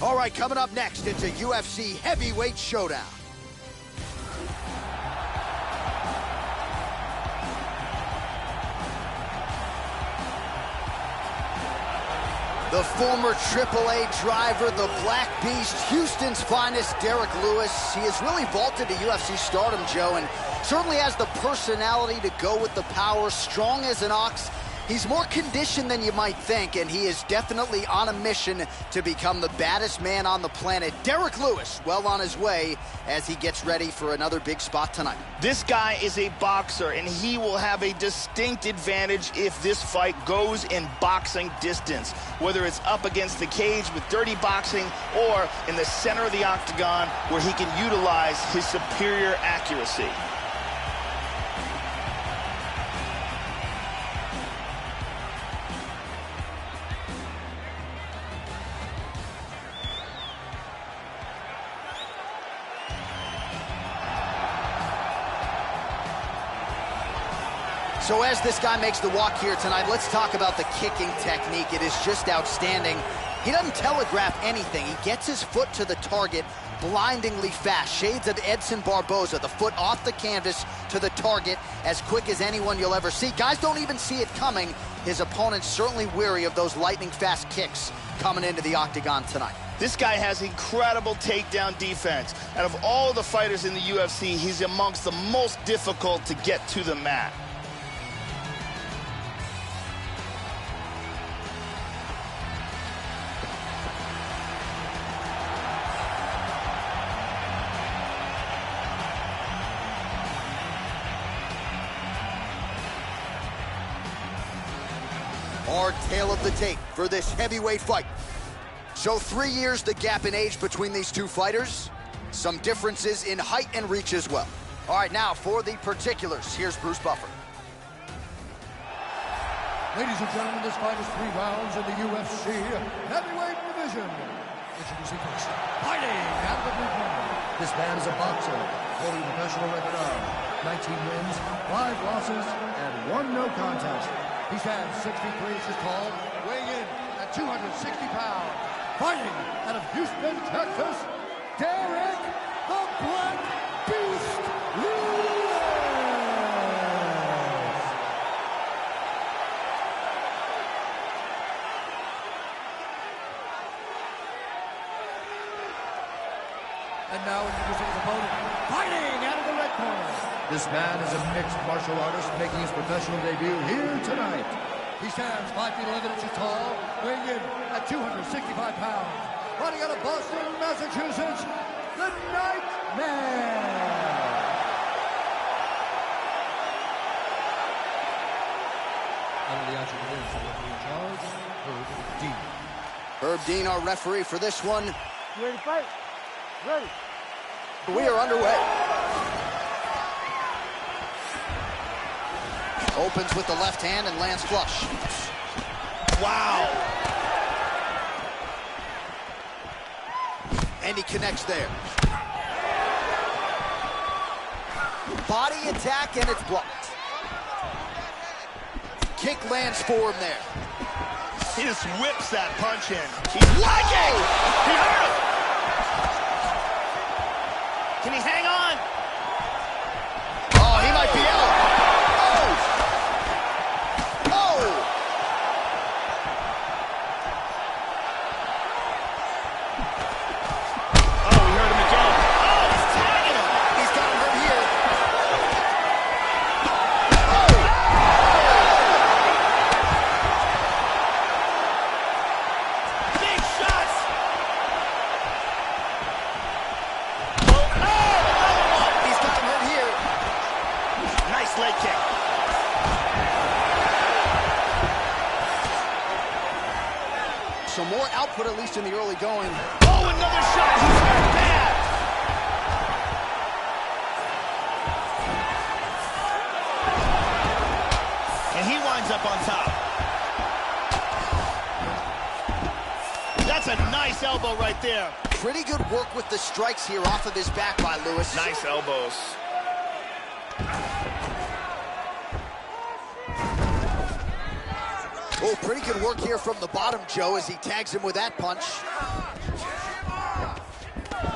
All right, coming up next, it's a UFC heavyweight showdown. The former AAA driver, the Black Beast, Houston's finest, Derrick Lewis. He has really vaulted to UFC stardom, Joe, and certainly has the personality to go with the power, strong as an ox. He's more conditioned than you might think, and he is definitely on a mission to become the baddest man on the planet. Derrick Lewis, well on his way as he gets ready for another big spot tonight. This guy is a boxer, and he will have a distinct advantage if this fight goes in boxing distance, whether it's up against the cage with dirty boxing or in the center of the octagon where he can utilize his superior accuracy. So as this guy makes the walk here tonight, let's talk about the kicking technique. It is just outstanding. He doesn't telegraph anything. He gets his foot to the target blindingly fast. Shades of Edson Barboza, the foot off the canvas to the target as quick as anyone you'll ever see. Guys don't even see it coming. His opponent's certainly weary of those lightning fast kicks coming into the octagon tonight. This guy has incredible takedown defense. Out of all the fighters in the UFC, he's amongst the most difficult to get to the mat. Our tale of the tape for this heavyweight fight. So 3 years the gap in age between these two fighters. Some differences in height and reach as well. All right, now for the particulars, here's Bruce Buffer. Ladies and gentlemen, this fight is 3 rounds in the UFC heavyweight division. Introducing first, fighting out of the blue corner. This man is a boxer, holding a professional record of 19 wins, 5 losses, and 1 no contest. He stands 63 inches tall, weighing in at 260 pounds. Fighting out of Houston, Texas, Derrick the Black Beast Lewis. And now introducing his opponent, fighting out of the red corner. This man is a mixed martial artist making his professional debut here tonight. He stands 5 feet 11 inches tall, weighing in at 265 pounds. Fighting out of Boston, Massachusetts, the Nightmare. Out of the action begins, the referee in charge, Herb Dean. Herb Dean, our referee for this one. You ready to fight? Ready. We are underway. Opens with the left hand and lands flush. Wow. And he connects there. Body attack, and it's blocked. Kick lands for him there. He just whips that punch in. He's liking! He hurt him! Can he hang on? Oh, he might be out. So more output, at least in the early going. Oh, another shot. He's hurt bad. And he winds up on top. That's a nice elbow right there. Pretty good work with the strikes here off of his back by Lewis. Nice elbows. Oh, pretty good work here from the bottom, Joe, as he tags him with that punch.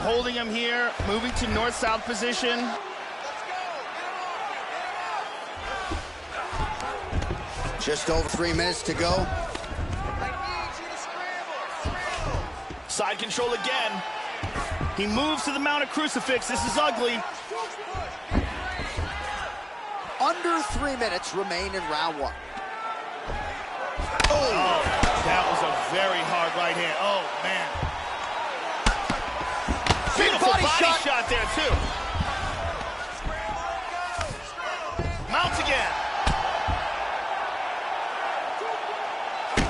holding him here, moving to north-south position. Just over 3 minutes to go. Side control again. He moves to the mounted crucifix. This is ugly. Under 3 minutes remain in round one. Oh, that was a very hard right hand. Oh, man. Beautiful body shot there, too. Mounts again.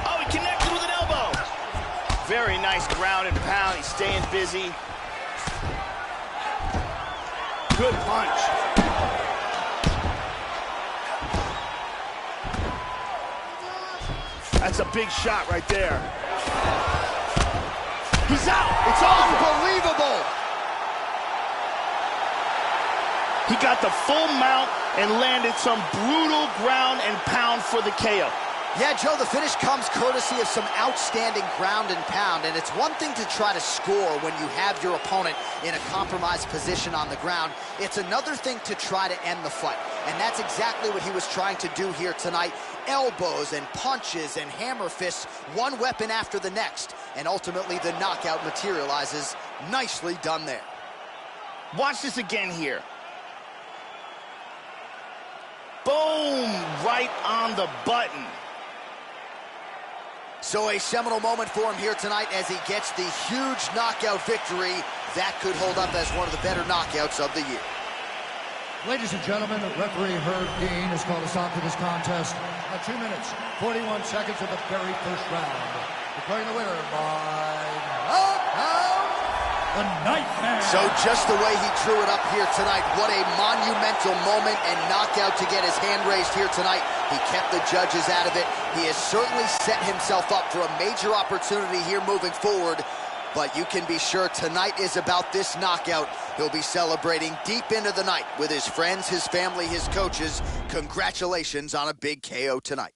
Oh, he connected with an elbow. Very nice ground and pound. He's staying busy. Good punch. That's a big shot right there. He's out. It's unbelievable. He got the full mount and landed some brutal ground and pound for the KO. Yeah, Joe, the finish comes courtesy of some outstanding ground and pound, and it's one thing to try to score when you have your opponent in a compromised position on the ground. It's another thing to try to end the fight, and that's exactly what he was trying to do here tonight. Elbows and punches and hammer fists, one weapon after the next, and ultimately the knockout materializes. Nicely done there. Watch this again here. Boom, right on the button. So a seminal moment for him here tonight as he gets the huge knockout victory. That could hold up as one of the better knockouts of the year. Ladies and gentlemen, referee Herb Dean has called us on to this contest at 2 minutes, 41 seconds of the very first round. Declaring the winner by knockout, the Nightmare. So just the way he drew it up here tonight, what a monumental moment and knockout to get his hand raised here tonight. He kept the judges out of it. He has certainly set himself up for a major opportunity here moving forward. But you can be sure tonight is about this knockout. He'll be celebrating deep into the night with his friends, his family, his coaches. Congratulations on a big KO tonight.